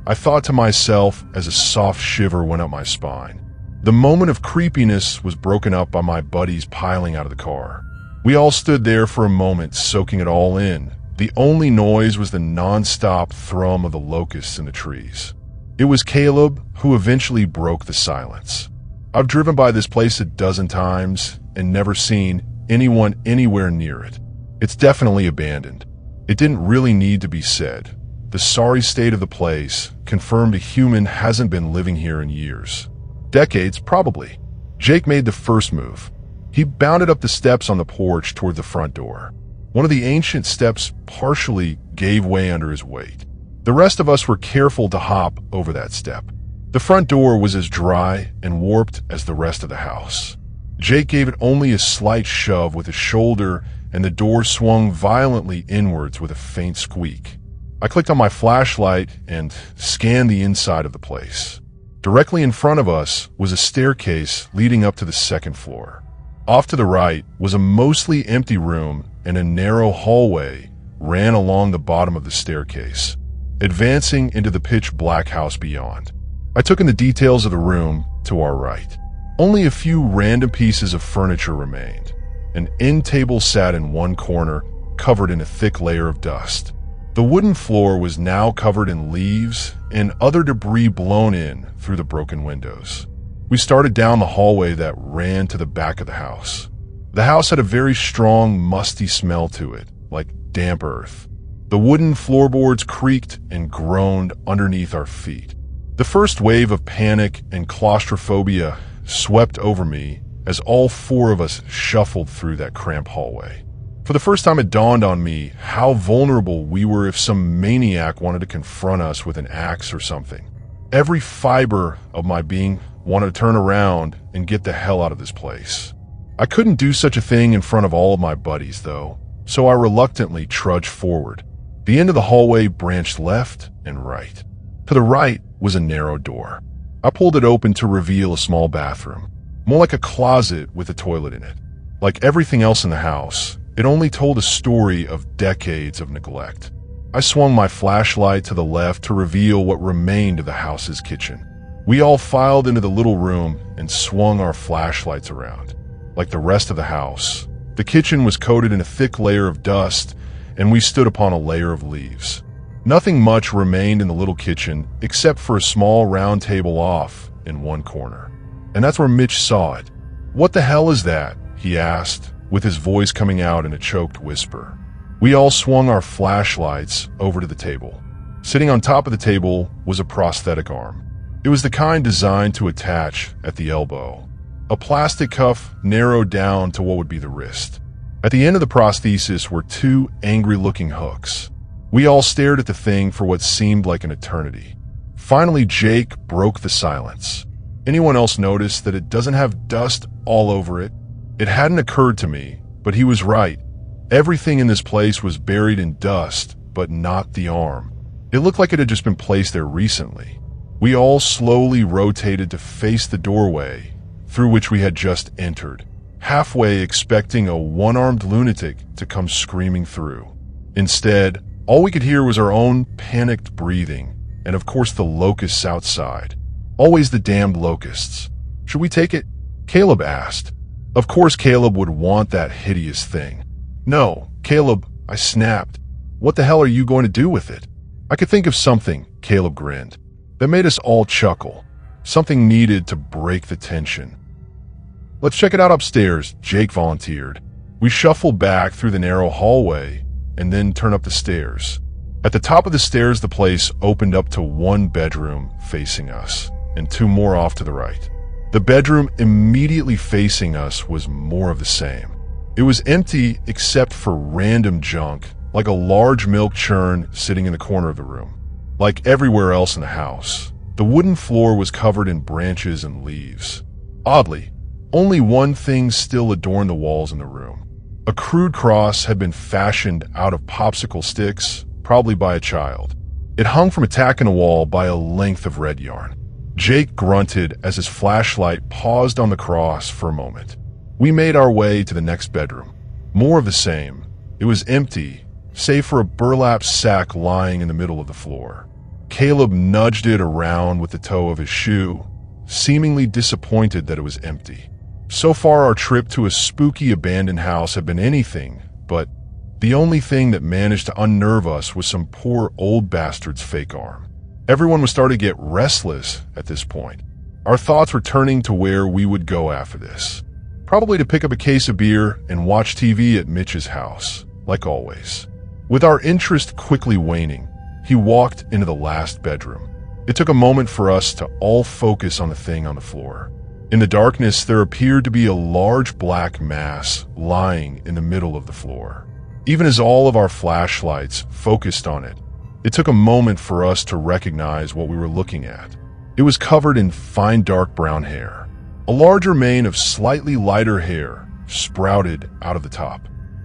I thought to myself as a soft shiver went up my spine. The moment of creepiness was broken up by my buddies piling out of the car. We all stood there for a moment, soaking it all in. The only noise was the non-stop thrum of the locusts in the trees. It was Caleb who eventually broke the silence. I've driven by this place a dozen times and never seen anyone anywhere near it. It's definitely abandoned. It didn't really need to be said. The sorry state of the place confirmed a human hasn't been living here in years. Decades, probably. Jake made the first move. He bounded up the steps on the porch toward the front door. One of the ancient steps partially gave way under his weight. The rest of us were careful to hop over that step. The front door was as dry and warped as the rest of the house. Jake gave it only a slight shove with his shoulder, and the door swung violently inwards with a faint squeak. I clicked on my flashlight and scanned the inside of the place. Directly in front of us was a staircase leading up to the second floor. Off to the right was a mostly empty room, and a narrow hallway ran along the bottom of the staircase, advancing into the pitch-black house beyond. I took in the details of the room to our right. Only a few random pieces of furniture remained. An end table sat in one corner, covered in a thick layer of dust. The wooden floor was now covered in leaves and other debris blown in through the broken windows. We started down the hallway that ran to the back of the house. The house had a very strong, musty smell to it, like damp earth. The wooden floorboards creaked and groaned underneath our feet. The first wave of panic and claustrophobia swept over me as all four of us shuffled through that cramped hallway. For the first time, it dawned on me how vulnerable we were if some maniac wanted to confront us with an axe or something. Every fiber of my being wanted to turn around and get the hell out of this place. I couldn't do such a thing in front of all of my buddies, though, so I reluctantly trudged forward. The end of the hallway branched left and right. To the right was a narrow door. I pulled it open to reveal a small bathroom, more like a closet with a toilet in it. Like everything else in the house, it only told a story of decades of neglect. I swung my flashlight to the left to reveal what remained of the house's kitchen. We all filed into the little room and swung our flashlights around. Like the rest of the house, the kitchen was coated in a thick layer of dust, and we stood upon a layer of leaves. Nothing much remained in the little kitchen except for a small round table off in one corner. And that's where Mitch saw it. "What the hell is that?" he asked, with his voice coming out in a choked whisper. We all swung our flashlights over to the table. Sitting on top of the table was a prosthetic arm. It was the kind designed to attach at the elbow. A plastic cuff narrowed down to what would be the wrist. At the end of the prosthesis were two angry-looking hooks. We all stared at the thing for what seemed like an eternity. Finally, Jake broke the silence. Anyone else notice that it doesn't have dust all over it? It hadn't occurred to me, but he was right. Everything in this place was buried in dust, but not the arm. It looked like it had just been placed there recently. We all slowly rotated to face the doorway through which we had just entered, halfway expecting a one-armed lunatic to come screaming through. Instead, all we could hear was our own panicked breathing, and of course the locusts outside. Always the damned locusts. Should we take it? Caleb asked. Of course Caleb would want that hideous thing. No, Caleb, I snapped. What the hell are you going to do with it? I could think of something, Caleb grinned. That made us all chuckle. Something needed to break the tension. Let's check it out upstairs, Jake volunteered. We shuffled back through the narrow hallway and then turned up the stairs. At the top of the stairs, the place opened up to one bedroom facing us and two more off to the right. The bedroom immediately facing us was more of the same. It was empty except for random junk, like a large milk churn sitting in the corner of the room. Like everywhere else in the house, the wooden floor was covered in branches and leaves. Oddly, only one thing still adorned the walls in the room. A crude cross had been fashioned out of popsicle sticks, probably by a child. It hung from a tack in the wall by a length of red yarn. Jake grunted as his flashlight paused on the cross for a moment. We made our way to the next bedroom. More of the same. It was empty, save for a burlap sack lying in the middle of the floor. Caleb nudged it around with the toe of his shoe, seemingly disappointed that it was empty. So far, our trip to a spooky abandoned house had been anything, but the only thing that managed to unnerve us was some poor old bastard's fake arm. Everyone was starting to get restless at this point. Our thoughts were turning to where we would go after this. Probably to pick up a case of beer and watch TV at Mitch's house, like always. With our interest quickly waning, he walked into the last bedroom. It took a moment for us to all focus on the thing on the floor. In the darkness, there appeared to be a large black mass lying in the middle of the floor. Even as all of our flashlights focused on it, it took a moment for us to recognize what we were looking at. It was covered in fine dark brown hair. A larger mane of slightly lighter hair sprouted out of the top.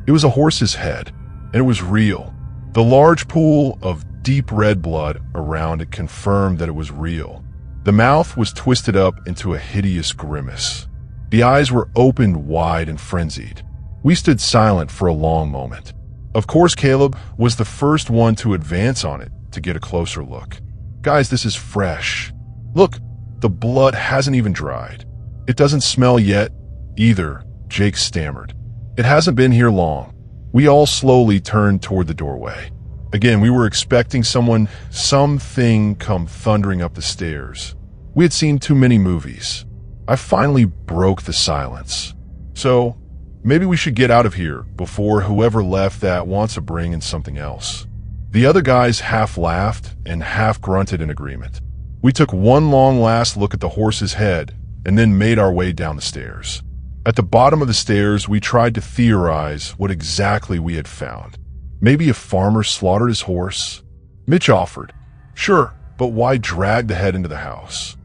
It was a horse's head, and it was real. The large pool of deep red blood around it confirmed that it was real. The mouth was twisted up into a hideous grimace. The eyes were opened wide and frenzied. We stood silent for a long moment. Of course, Caleb was the first one to advance on it to get a closer look. Guys, this is fresh. Look, the blood hasn't even dried. It doesn't smell yet, either, Jake stammered. It hasn't been here long. We all slowly turned toward the doorway. Again, we were expecting something come thundering up the stairs. We had seen too many movies. I finally broke the silence. So, maybe we should get out of here before whoever left that wants to bring in something else. The other guys half laughed and half grunted in agreement. We took one long last look at the horse's head and then made our way down the stairs. At the bottom of the stairs, we tried to theorize what exactly we had found. Maybe a farmer slaughtered his horse? Mitch offered. Sure, but why drag the head into the house?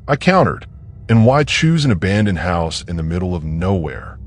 I countered. And why choose an abandoned house in the middle of nowhere?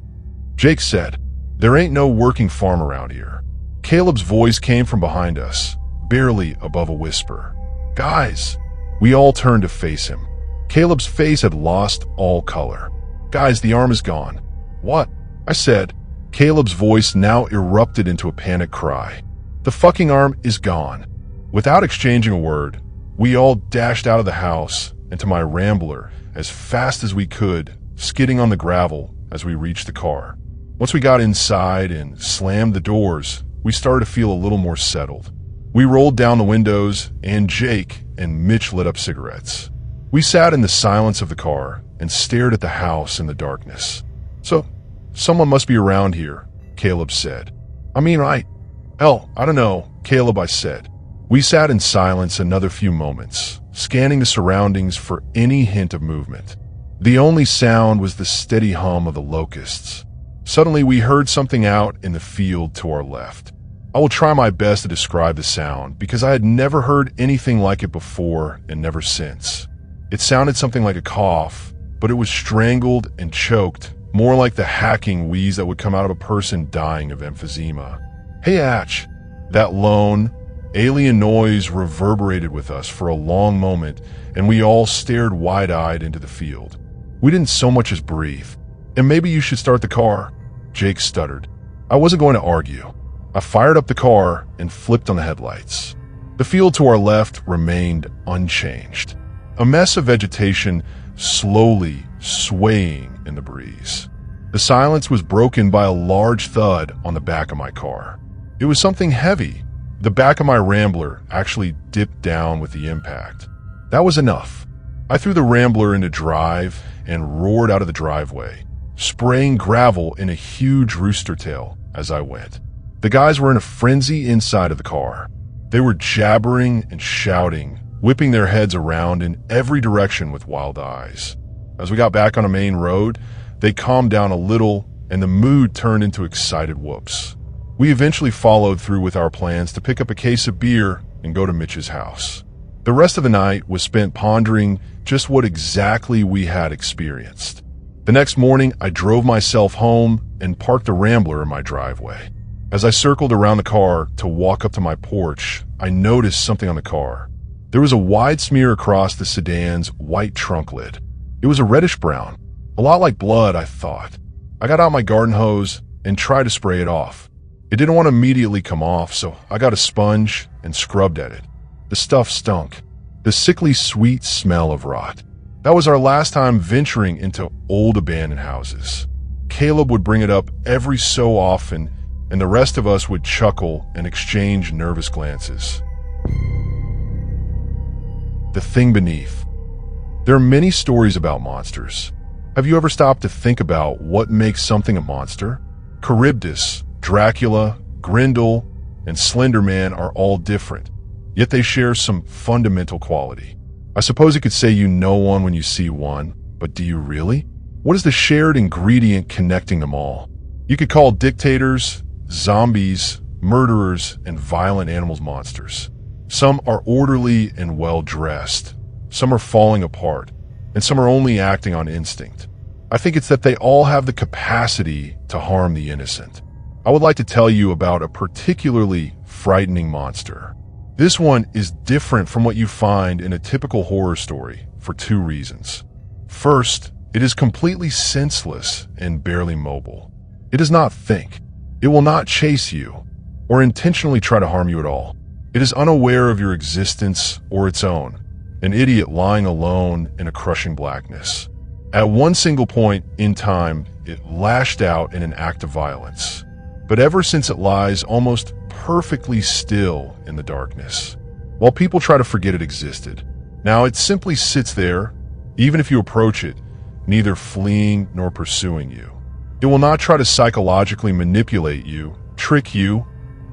Jake said, there ain't no working farm around here. Caleb's voice came from behind us, barely above a whisper. Guys! We all turned to face him. Caleb's face had lost all color. Guys, the arm is gone. What? I said. Caleb's voice now erupted into a panic cry. The fucking arm is gone. Without exchanging a word, we all dashed out of the house and to my Rambler as fast as we could, skidding on the gravel as we reached the car. Once we got inside and slammed the doors, we started to feel a little more settled. We rolled down the windows, and Jake and Mitch lit up cigarettes. We sat in the silence of the car and stared at the house in the darkness. So, someone must be around here, Caleb said. Hell, I don't know, Caleb, I said. We sat in silence another few moments, scanning the surroundings for any hint of movement. The only sound was the steady hum of the locusts. Suddenly, we heard something out in the field to our left. I will try my best to describe the sound because I had never heard anything like it before and never since. It sounded something like a cough, but it was strangled and choked, more like the hacking wheeze that would come out of a person dying of emphysema. Hey, Atch! That lone, alien noise reverberated with us for a long moment, and we all stared wide-eyed into the field. We didn't so much as breathe. And maybe you should start the car, Jake stuttered. I wasn't going to argue. I fired up the car and flipped on the headlights. The field to our left remained unchanged, a mess of vegetation slowly swaying in the breeze. The silence was broken by a large thud on the back of my car. It was something heavy. The back of my Rambler actually dipped down with the impact. That was enough. I threw the Rambler into drive and roared out of the driveway, spraying gravel in a huge rooster tail as I went. The guys were in a frenzy inside of the car. They were jabbering and shouting, whipping their heads around in every direction with wild eyes. As we got back on a main road, they calmed down a little and the mood turned into excited whoops. We eventually followed through with our plans to pick up a case of beer and go to Mitch's house. The rest of the night was spent pondering just what exactly we had experienced. The next morning, I drove myself home and parked the Rambler in my driveway. As I circled around the car to walk up to my porch, I noticed something on the car. There was a wide smear across the sedan's white trunk lid. It was a reddish brown, a lot like blood, I thought. I got out my garden hose and tried to spray it off. It didn't want to immediately come off, so I got a sponge and scrubbed at it. The stuff stunk. The sickly sweet smell of rot. That was our last time venturing into old abandoned houses. Caleb would bring it up every so often, and the rest of us would chuckle and exchange nervous glances. The thing beneath. There are many stories about monsters. Have you ever stopped to think about what makes something a monster? Charybdis, Dracula, Grendel, and Slender Man are all different, yet they share some fundamental quality. I suppose you could say you know one when you see one, but do you really? What is the shared ingredient connecting them all? You could call dictators, zombies, murderers, and violent animals monsters. Some are orderly and well-dressed. Some are falling apart, and some are only acting on instinct. I think it's that they all have the capacity to harm the innocent. I would like to tell you about a particularly frightening monster. This one is different from what you find in a typical horror story for two reasons. First, it is completely senseless and barely mobile. It does not think. It will not chase you or intentionally try to harm you at all. It is unaware of your existence or its own, an idiot lying alone in a crushing blackness. At one single point in time, it lashed out in an act of violence. But ever since it lies almost perfectly still in the darkness, while people try to forget it existed. Now it simply sits there, even if you approach it, neither fleeing nor pursuing you. It will not try to psychologically manipulate you, trick you,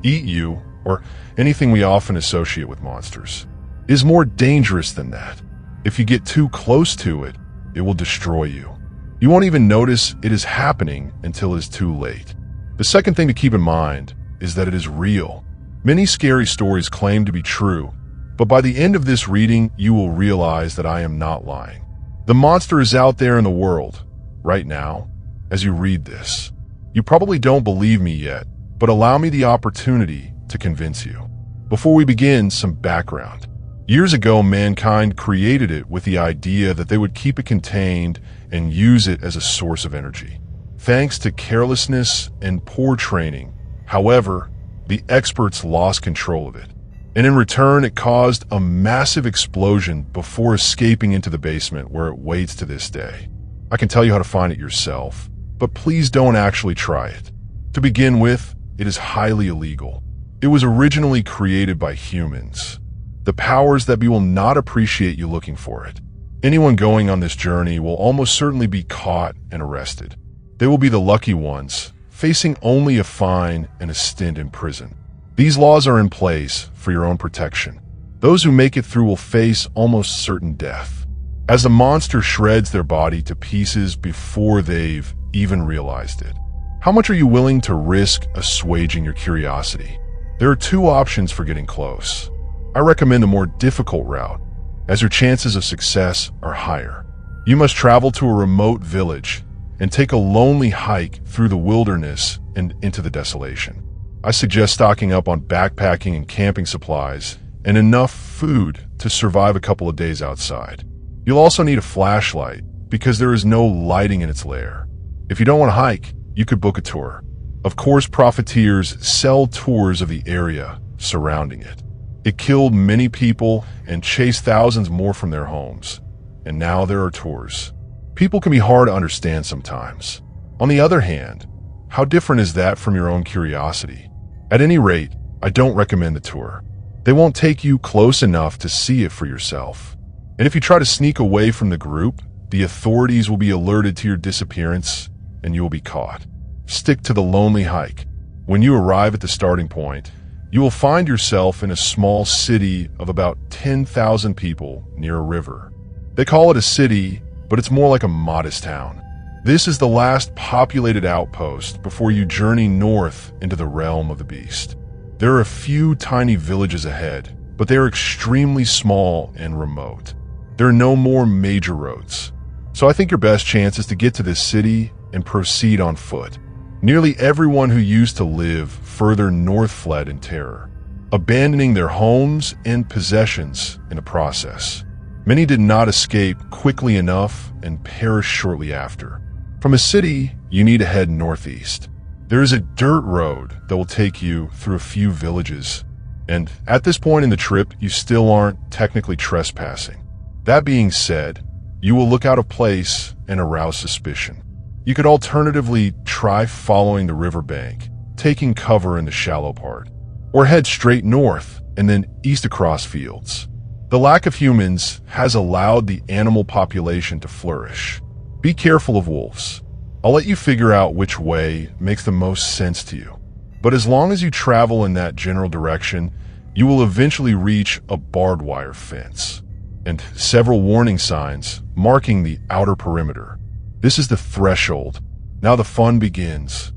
eat you, or anything we often associate with monsters. It is more dangerous than that. If you get too close to it, it will destroy you. You won't even notice it is happening until it is too late. The second thing to keep in mind is that it is real. Many scary stories claim to be true, but by the end of this reading, you will realize that I am not lying. The monster is out there in the world, right now, as you read this. You probably don't believe me yet, but allow me the opportunity to convince you. Before we begin, some background. Years ago, mankind created it with the idea that they would keep it contained and use it as a source of energy. Thanks to carelessness and poor training, however, the experts lost control of it. And in return, it caused a massive explosion before escaping into the basement where it waits to this day. I can tell you how to find it yourself, but please don't actually try it. To begin with, it is highly illegal. It was originally created by humans. The powers that be will not appreciate you looking for it. Anyone going on this journey will almost certainly be caught and arrested. They will be the lucky ones, facing only a fine and a stint in prison. These laws are in place for your own protection. Those who make it through will face almost certain death, as the monster shreds their body to pieces before they've even realized it. How much are you willing to risk assuaging your curiosity? There are two options for getting close. I recommend a more difficult route, as your chances of success are higher. You must travel to a remote village and take a lonely hike through the wilderness and into the desolation. I suggest stocking up on backpacking and camping supplies and enough food to survive a couple of days outside. You'll also need a flashlight because there is no lighting in its lair. If you don't want to hike, you could book a tour. Of course, profiteers sell tours of the area surrounding it. It killed many people and chased thousands more from their homes. And now there are tours. People can be hard to understand sometimes. On the other hand, how different is that from your own curiosity? At any rate, I don't recommend the tour. They won't take you close enough to see it for yourself. And if you try to sneak away from the group, the authorities will be alerted to your disappearance and you will be caught. Stick to the lonely hike. When you arrive at the starting point, you will find yourself in a small city of about 10,000 people near a river. They call it a city, but it's more like a modest town. This is the last populated outpost before you journey north into the realm of the beast. There are a few tiny villages ahead, but they are extremely small and remote. There are no more major roads. So I think your best chance is to get to this city and proceed on foot. Nearly everyone who used to live further north fled in terror, abandoning their homes and possessions in the process. Many did not escape quickly enough and perished shortly after. From a city, you need to head northeast. There is a dirt road that will take you through a few villages, and at this point in the trip, you still aren't technically trespassing. That being said, you will look out of place and arouse suspicion. You could alternatively try following the riverbank, taking cover in the shallow part, or head straight north and then east across fields. The lack of humans has allowed the animal population to flourish. Be careful of wolves. I'll let you figure out which way makes the most sense to you. But as long as you travel in that general direction, you will eventually reach a barbed wire fence and several warning signs marking the outer perimeter. This is the threshold. Now the fun begins.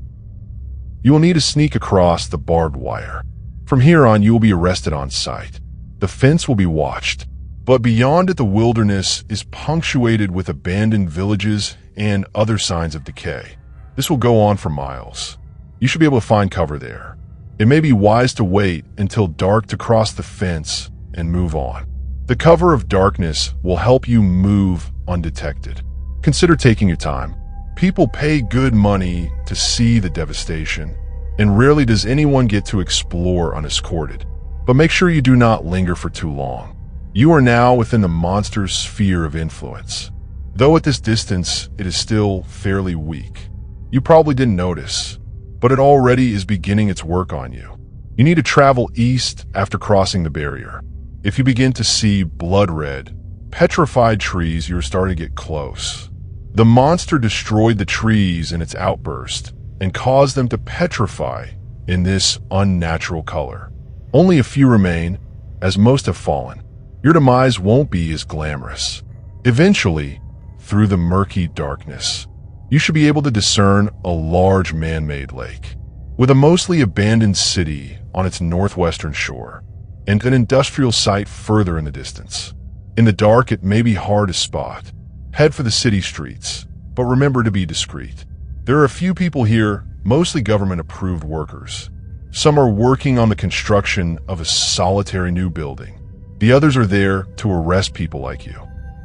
You will need to sneak across the barbed wire. From here on, you will be arrested on sight. The fence will be watched, but beyond it, the wilderness is punctuated with abandoned villages and other signs of decay. This will go on for miles. You should be able to find cover there. It may be wise to wait until dark to cross the fence and move on. The cover of darkness will help you move undetected. Consider taking your time. People pay good money to see the devastation, and rarely does anyone get to explore unescorted. But make sure you do not linger for too long. You are now within the monster's sphere of influence. Though at this distance, it is still fairly weak. You probably didn't notice, but it already is beginning its work on you. You need to travel east after crossing the barrier. If you begin to see blood red, petrified trees, you're starting to get close. The monster destroyed the trees in its outburst and caused them to petrify in this unnatural color. Only a few remain, as most have fallen. Your demise won't be as glamorous. Eventually, through the murky darkness, you should be able to discern a large man-made lake, with a mostly abandoned city on its northwestern shore, and an industrial site further in the distance. In the dark, it may be hard to spot. Head for the city streets, but remember to be discreet. There are a few people here, mostly government-approved workers. Some are working on the construction of a solitary new building. The others are there to arrest people like you.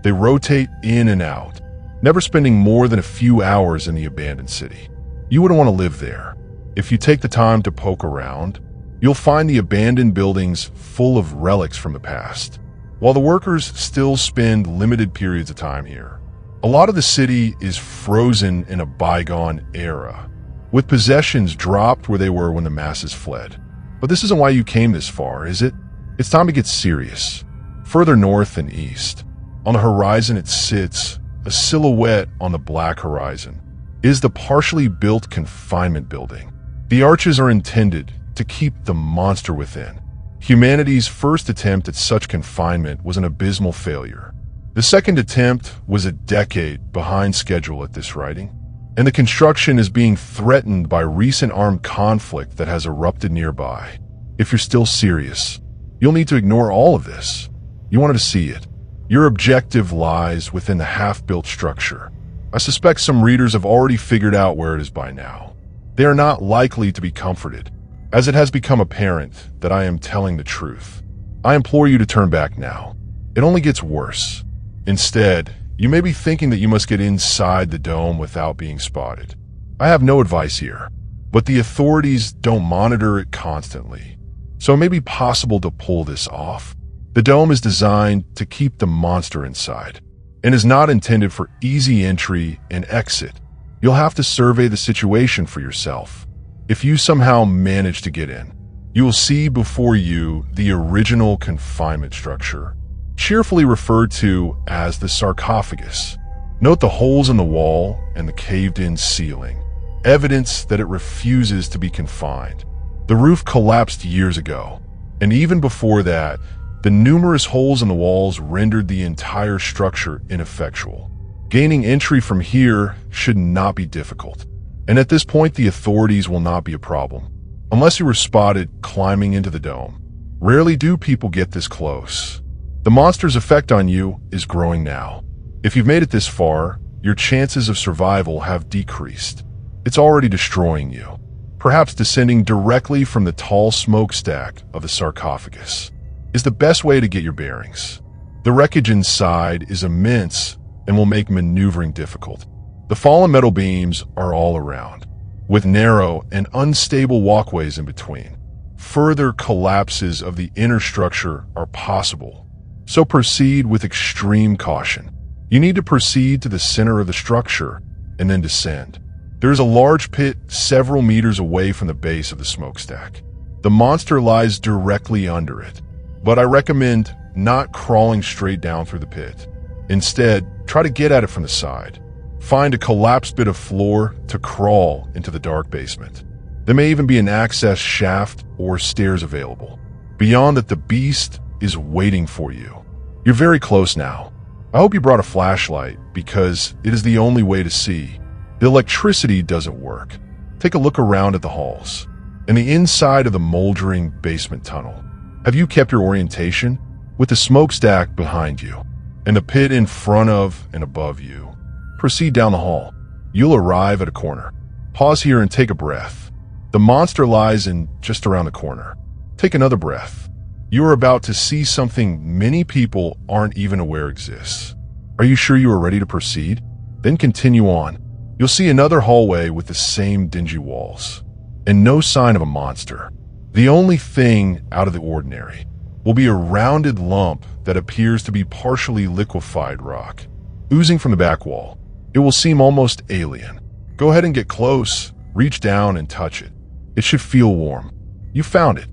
They rotate in and out, never spending more than a few hours in the abandoned city. You wouldn't want to live there. If you take the time to poke around, you'll find the abandoned buildings full of relics from the past. While the workers still spend limited periods of time here, a lot of the city is frozen in a bygone era, with possessions dropped where they were when the masses fled. But this isn't why you came this far, is it? It's time to get serious. Further north and east, on the horizon it sits, a silhouette on the black horizon, is the partially built confinement building. The arches are intended to keep the monster within. Humanity's first attempt at such confinement was an abysmal failure. The second attempt was a decade behind schedule at this writing, and the construction is being threatened by recent armed conflict that has erupted nearby. If you're still serious, you'll need to ignore all of this. You wanted to see it. Your objective lies within the half-built structure. I suspect some readers have already figured out where it is by now. They are not likely to be comforted, as it has become apparent that I am telling the truth. I implore you to turn back now. It only gets worse. Instead, you may be thinking that you must get inside the dome without being spotted. I have no advice here, but the authorities don't monitor it constantly, so it may be possible to pull this off. The dome is designed to keep the monster inside, and is not intended for easy entry and exit. You'll have to survey the situation for yourself. If you somehow manage to get in, you will see before you the original confinement structure, cheerfully referred to as the sarcophagus. Note the holes in the wall and the caved-in ceiling, evidence that it refuses to be confined. The roof collapsed years ago, and even before that, the numerous holes in the walls rendered the entire structure ineffectual. Gaining entry from here should not be difficult, and at this point the authorities will not be a problem, unless you were spotted climbing into the dome. Rarely do people get this close. The monster's effect on you is growing now. If you've made it this far, your chances of survival have decreased. It's already destroying you, perhaps descending directly from the tall smokestack of the sarcophagus is the best way to get your bearings. The wreckage inside is immense and will make maneuvering difficult. The fallen metal beams are all around, with narrow and unstable walkways in between. Further collapses of the inner structure are possible, so proceed with extreme caution. You need to proceed to the center of the structure and then descend. There is a large pit several meters away from the base of the smokestack. The monster lies directly under it, but I recommend not crawling straight down through the pit. Instead, try to get at it from the side. Find a collapsed bit of floor to crawl into the dark basement. There may even be an access shaft or stairs available. Beyond that, the beast is waiting for you. You're very close now. I hope you brought a flashlight because it is the only way to see. The electricity doesn't work. Take a look around at the halls and the inside of the moldering basement tunnel. Have you kept your orientation? With the smokestack behind you and the pit in front of and above you, proceed down the hall. You'll arrive at a corner. Pause here and take a breath. The monster lies in just around the corner. Take another breath. You are about to see something many people aren't even aware exists. Are you sure you are ready to proceed? Then continue on. You'll see another hallway with the same dingy walls, and no sign of a monster. The only thing out of the ordinary will be a rounded lump that appears to be partially liquefied rock, oozing from the back wall. It will seem almost alien. Go ahead and get close, reach down and touch it. It should feel warm. You found it.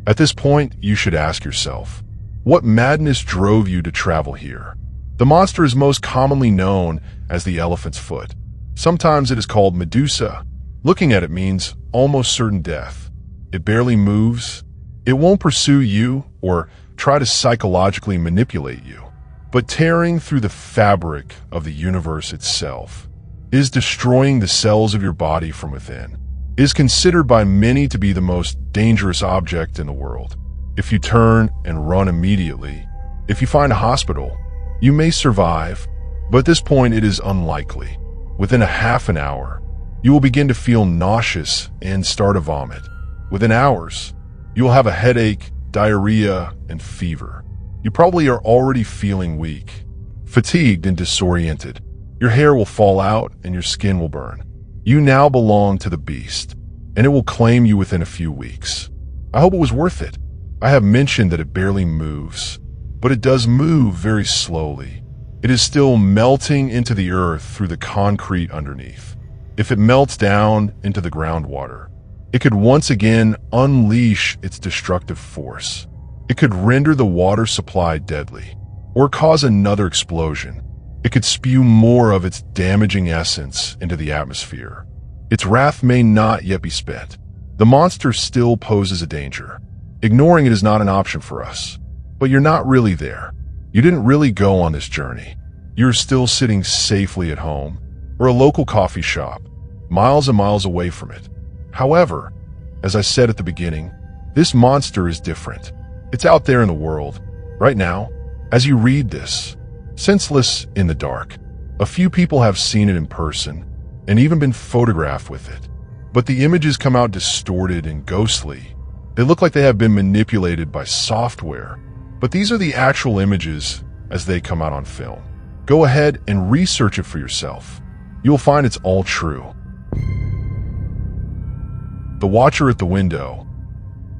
At this point, you should ask yourself, what madness drove you to travel here? The monster is most commonly known as the elephant's foot. Sometimes it is called Medusa. Looking at it means almost certain death. It barely moves. It won't pursue you or try to psychologically manipulate you, but tearing through the fabric of the universe itself, is destroying the cells of your body from within, is considered by many to be the most dangerous object in the world. If you turn and run immediately, if you find a hospital, you may survive, but at this point it is unlikely. Within a half an hour, you will begin to feel nauseous and start to vomit. Within hours, you will have a headache, diarrhea, and fever. You probably are already feeling weak, fatigued, and disoriented. Your hair will fall out and your skin will burn. You now belong to the beast, and it will claim you within a few weeks. I hope it was worth it. I have mentioned that it barely moves, but it does move very slowly. It is still melting into the earth through the concrete underneath. If it melts down into the groundwater, it could once again unleash its destructive force. It could render the water supply deadly, or cause another explosion. It could spew more of its damaging essence into the atmosphere. Its wrath may not yet be spent. The monster still poses a danger. Ignoring it is not an option for us. But you're not really there. You didn't really go on this journey. You're still sitting safely at home, or a local coffee shop, miles and miles away from it. However, as I said at the beginning, This monster is different. It's out there in the world, right now, as you read this, senseless in the dark. A few people have seen it in person, and even been photographed with it. But the images come out distorted and ghostly. They look like they have been manipulated by software. But these are the actual images as they come out on film. Go ahead and research it for yourself. You'll find it's all true. The Watcher at the Window.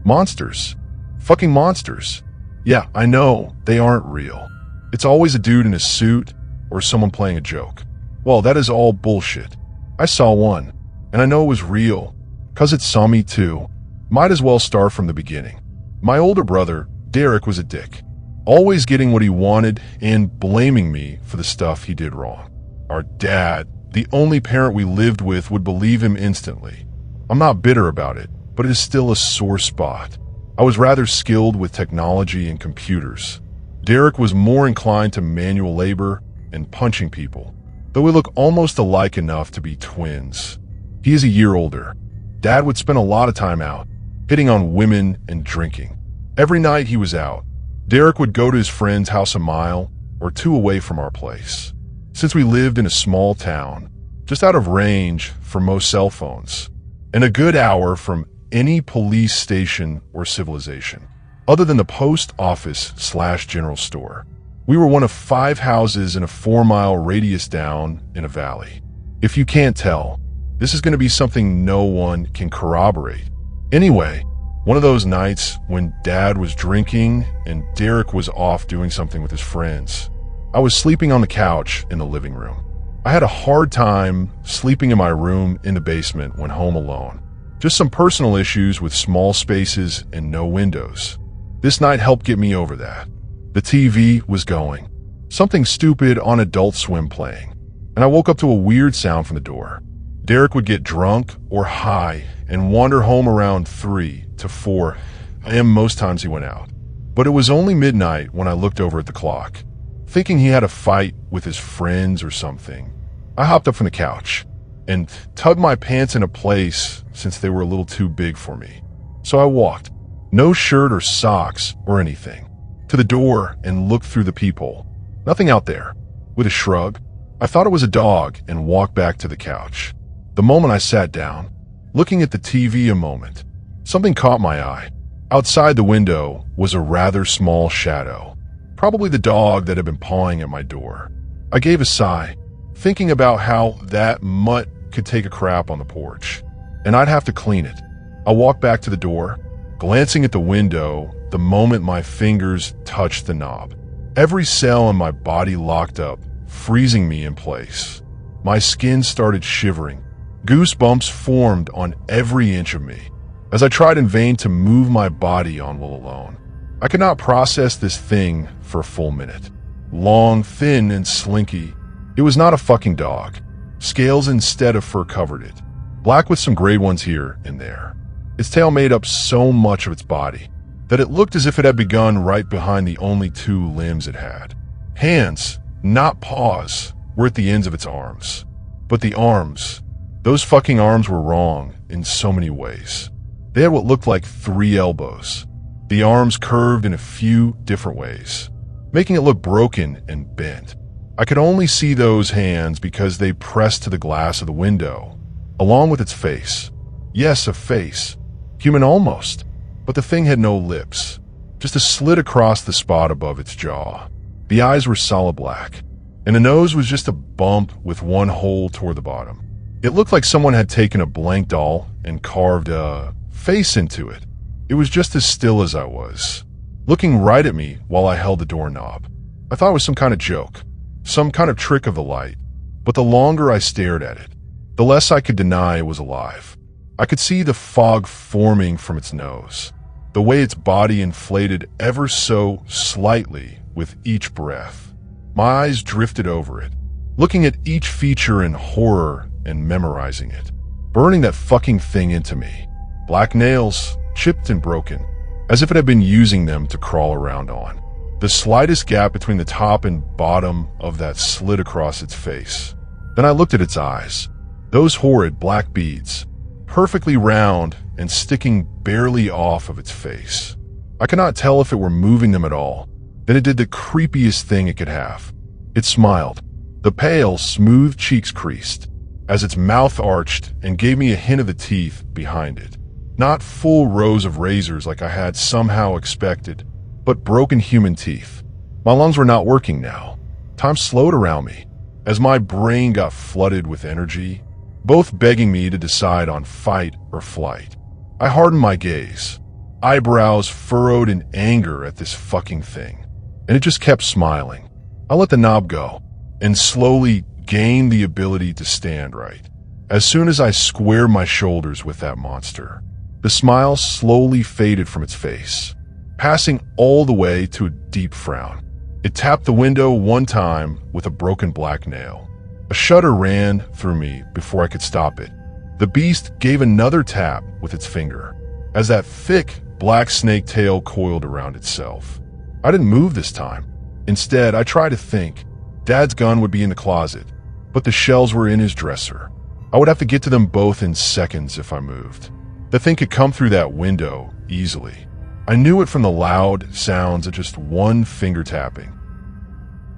Monsters. Fucking monsters. Yeah, I know, they aren't real. It's always a dude in a suit or someone playing a joke. Well, that is all bullshit. I saw one, and I know it was real, 'cause it saw me too. Might as well start from the beginning. My older brother, Derek, was a dick, always getting what he wanted and blaming me for the stuff he did wrong. Our dad, the only parent we lived with, would believe him instantly. I'm not bitter about it, but it is still a sore spot. I was rather skilled with technology and computers. Derek was more inclined to manual labor and punching people, though we look almost alike enough to be twins. He is a year older. Dad would spend a lot of time out, hitting on women and drinking. Every night he was out, Derek would go to his friend's house a mile or two away from our place. Since we lived in a small town, just out of range for most cell phones, and a good hour from any police station or civilization, other than the post office/general store. We were one of 5 houses in a 4-mile radius down in a valley. If you can't tell, this is going to be something no one can corroborate. Anyway, one of those nights when Dad was drinking and Derek was off doing something with his friends, I was sleeping on the couch in the living room. I had a hard time sleeping in my room in the basement when home alone. Just some personal issues with small spaces and no windows. This night helped get me over that. The TV was going, something stupid on Adult Swim playing, and I woke up to a weird sound from the door. Derek would get drunk or high and wander home around 3 to 4 a.m. most times he went out. But it was only midnight when I looked over at the clock, thinking he had a fight with his friends or something. I hopped up from the couch and tugged my pants into place since they were a little too big for me. So I walked, no shirt or socks or anything, to the door and looked through the peephole. Nothing out there. With a shrug, I thought it was a dog and walked back to the couch. The moment I sat down, looking at the TV a moment, something caught my eye. Outside the window was a rather small shadow, probably the dog that had been pawing at my door. I gave a sigh, thinking about how that mutt could take a crap on the porch, and I'd have to clean it. I walked back to the door, glancing at the window the moment my fingers touched the knob. Every cell in my body locked up, freezing me in place. My skin started shivering. Goosebumps formed on every inch of me as I tried in vain to move my body on while alone. I could not process this thing for a full minute. Long, thin, and slinky. It was not a fucking dog. Scales instead of fur covered it, black with some gray ones here and there. Its tail made up so much of its body that it looked as if it had begun right behind the only 2 limbs it had. Hands, not paws, were at the ends of its arms. But the arms, those fucking arms were wrong in so many ways. They had what looked like 3 elbows. The arms curved in a few different ways, making it look broken and bent. I could only see those hands because they pressed to the glass of the window, along with its face. Yes, a face. Human almost. But the thing had no lips, just a slit across the spot above its jaw. The eyes were solid black, and the nose was just a bump with one hole toward the bottom. It looked like someone had taken a blank doll and carved a face into it. It was just as still as I was, looking right at me while I held the doorknob. I thought it was some kind of joke, some kind of trick of the light, but the longer I stared at it, the less I could deny it was alive. I could see the fog forming from its nose, the way its body inflated ever so slightly with each breath. My eyes drifted over it, looking at each feature in horror and memorizing it, burning that fucking thing into me. Black nails, chipped and broken, as if it had been using them to crawl around on. The slightest gap between the top and bottom of that slit across its face. Then I looked at its eyes, those horrid black beads, perfectly round and sticking barely off of its face. I could not tell if it were moving them at all. Then it did the creepiest thing it could have. It smiled. The pale, smooth cheeks creased, as its mouth arched and gave me a hint of the teeth behind it. Not full rows of razors like I had somehow expected, but broken human teeth. My lungs were not working now. Time slowed around me, as my brain got flooded with energy, both begging me to decide on fight or flight. I hardened my gaze, eyebrows furrowed in anger at this fucking thing, and it just kept smiling. I let the knob go, and slowly gained the ability to stand right. As soon as I squared my shoulders with that monster, the smile slowly faded from its face, passing all the way to a deep frown. It tapped the window one time with a broken black nail. A shudder ran through me before I could stop it. The beast gave another tap with its finger, as that thick black snake tail coiled around itself. I didn't move this time. Instead, I tried to think. Dad's gun would be in the closet, but the shells were in his dresser. I would have to get to them both in seconds if I moved. The thing could come through that window easily. I knew it from the loud sounds of just one finger tapping.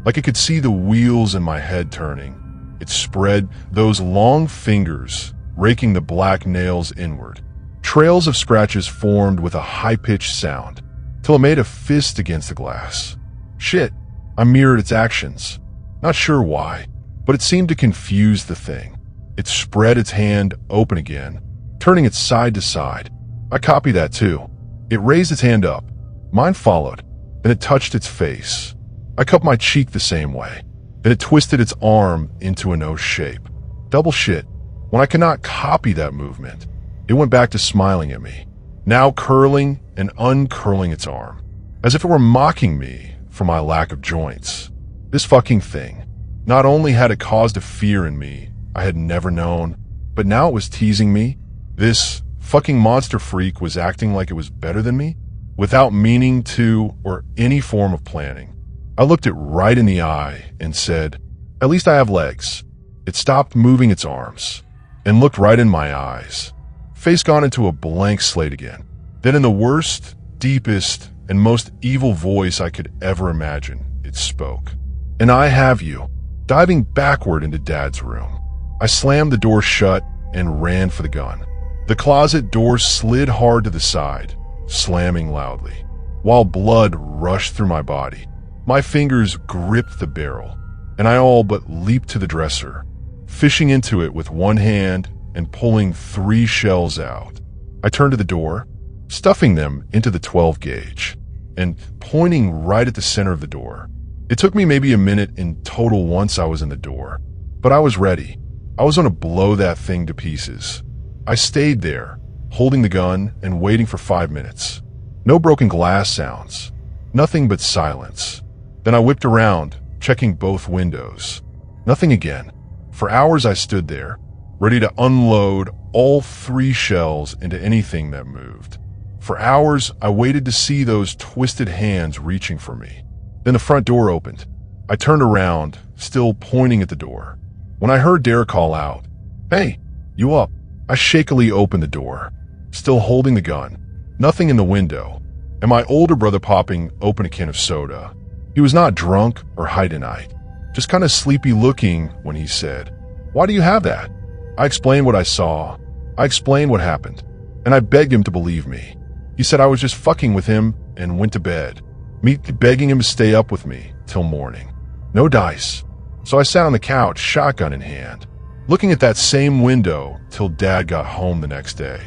Like it could see the wheels in my head turning. It spread those long fingers, raking the black nails inward. Trails of scratches formed with a high-pitched sound, till it made a fist against the glass. Shit, I mirrored its actions. Not sure why, but it seemed to confuse the thing. It spread its hand open again, turning it side to side. I copied that too. It raised its hand up. Mine followed. Then it touched its face. I cupped my cheek the same way. Then it twisted its arm into an O shape. Double shit. When I could not copy that movement, it went back to smiling at me, now curling and uncurling its arm, as if it were mocking me for my lack of joints. This fucking thing. Not only had it caused a fear in me I had never known, but now it was teasing me. This fucking monster freak was acting like it was better than me, without meaning to or any form of planning. I looked it right in the eye and said, "At least I have legs." It stopped moving its arms and looked right in my eyes. Face gone into a blank slate again. Then in the worst, deepest, and most evil voice I could ever imagine, it spoke. "And I have you." Diving backward into Dad's room, I slammed the door shut and ran for the gun. The closet door slid hard to the side, slamming loudly, while blood rushed through my body. My fingers gripped the barrel, and I all but leaped to the dresser, fishing into it with one hand and pulling 3 shells out. I turned to the door, stuffing them into the 12 gauge, and pointing right at the center of the door. It took me maybe a minute in total once I was in the door, but I was ready. I was going to blow that thing to pieces. I stayed there, holding the gun and waiting for 5 minutes. No broken glass sounds, nothing but silence. Then I whipped around, checking both windows. Nothing again. For hours I stood there, ready to unload all 3 shells into anything that moved. For hours I waited to see those twisted hands reaching for me. Then the front door opened. I turned around, still pointing at the door, when I heard Derek call out, "Hey, you up?" I shakily opened the door, still holding the gun. Nothing in the window, and my older brother popping open a can of soda. He was not drunk or high tonight, just kind of sleepy looking when he said, "Why do you have that?" I explained what I saw. I explained what happened, and I begged him to believe me. He said I was just fucking with him and went to bed, me begging him to stay up with me till morning. No dice. So I sat on the couch, shotgun in hand, looking at that same window till Dad got home the next day.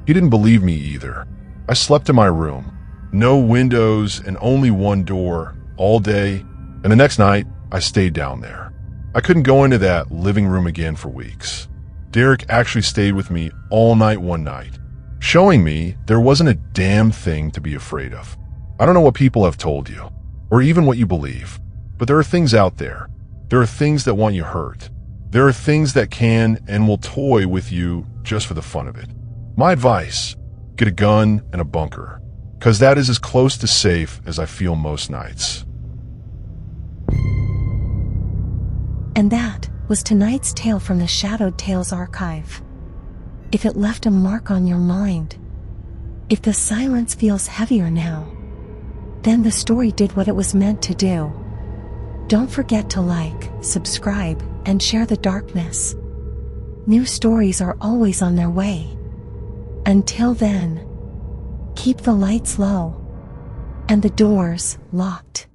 He didn't believe me either. I slept in my room. No windows and only one door all day, and the next night I stayed down there. I couldn't go into that living room again for weeks. Derek actually stayed with me all night one night, showing me there wasn't a damn thing to be afraid of. I don't know what people have told you, or even what you believe, but there are things out there. There are things that want you hurt. There are things that can and will toy with you just for the fun of it. My advice, get a gun and a bunker, because that is as close to safe as I feel most nights. And that was tonight's tale from the Shadowed Tales archive. If it left a mark on your mind, if the silence feels heavier now, then the story did what it was meant to do. Don't forget to like, subscribe, and share the darkness. New stories are always on their way. Until then, keep the lights low and the doors locked.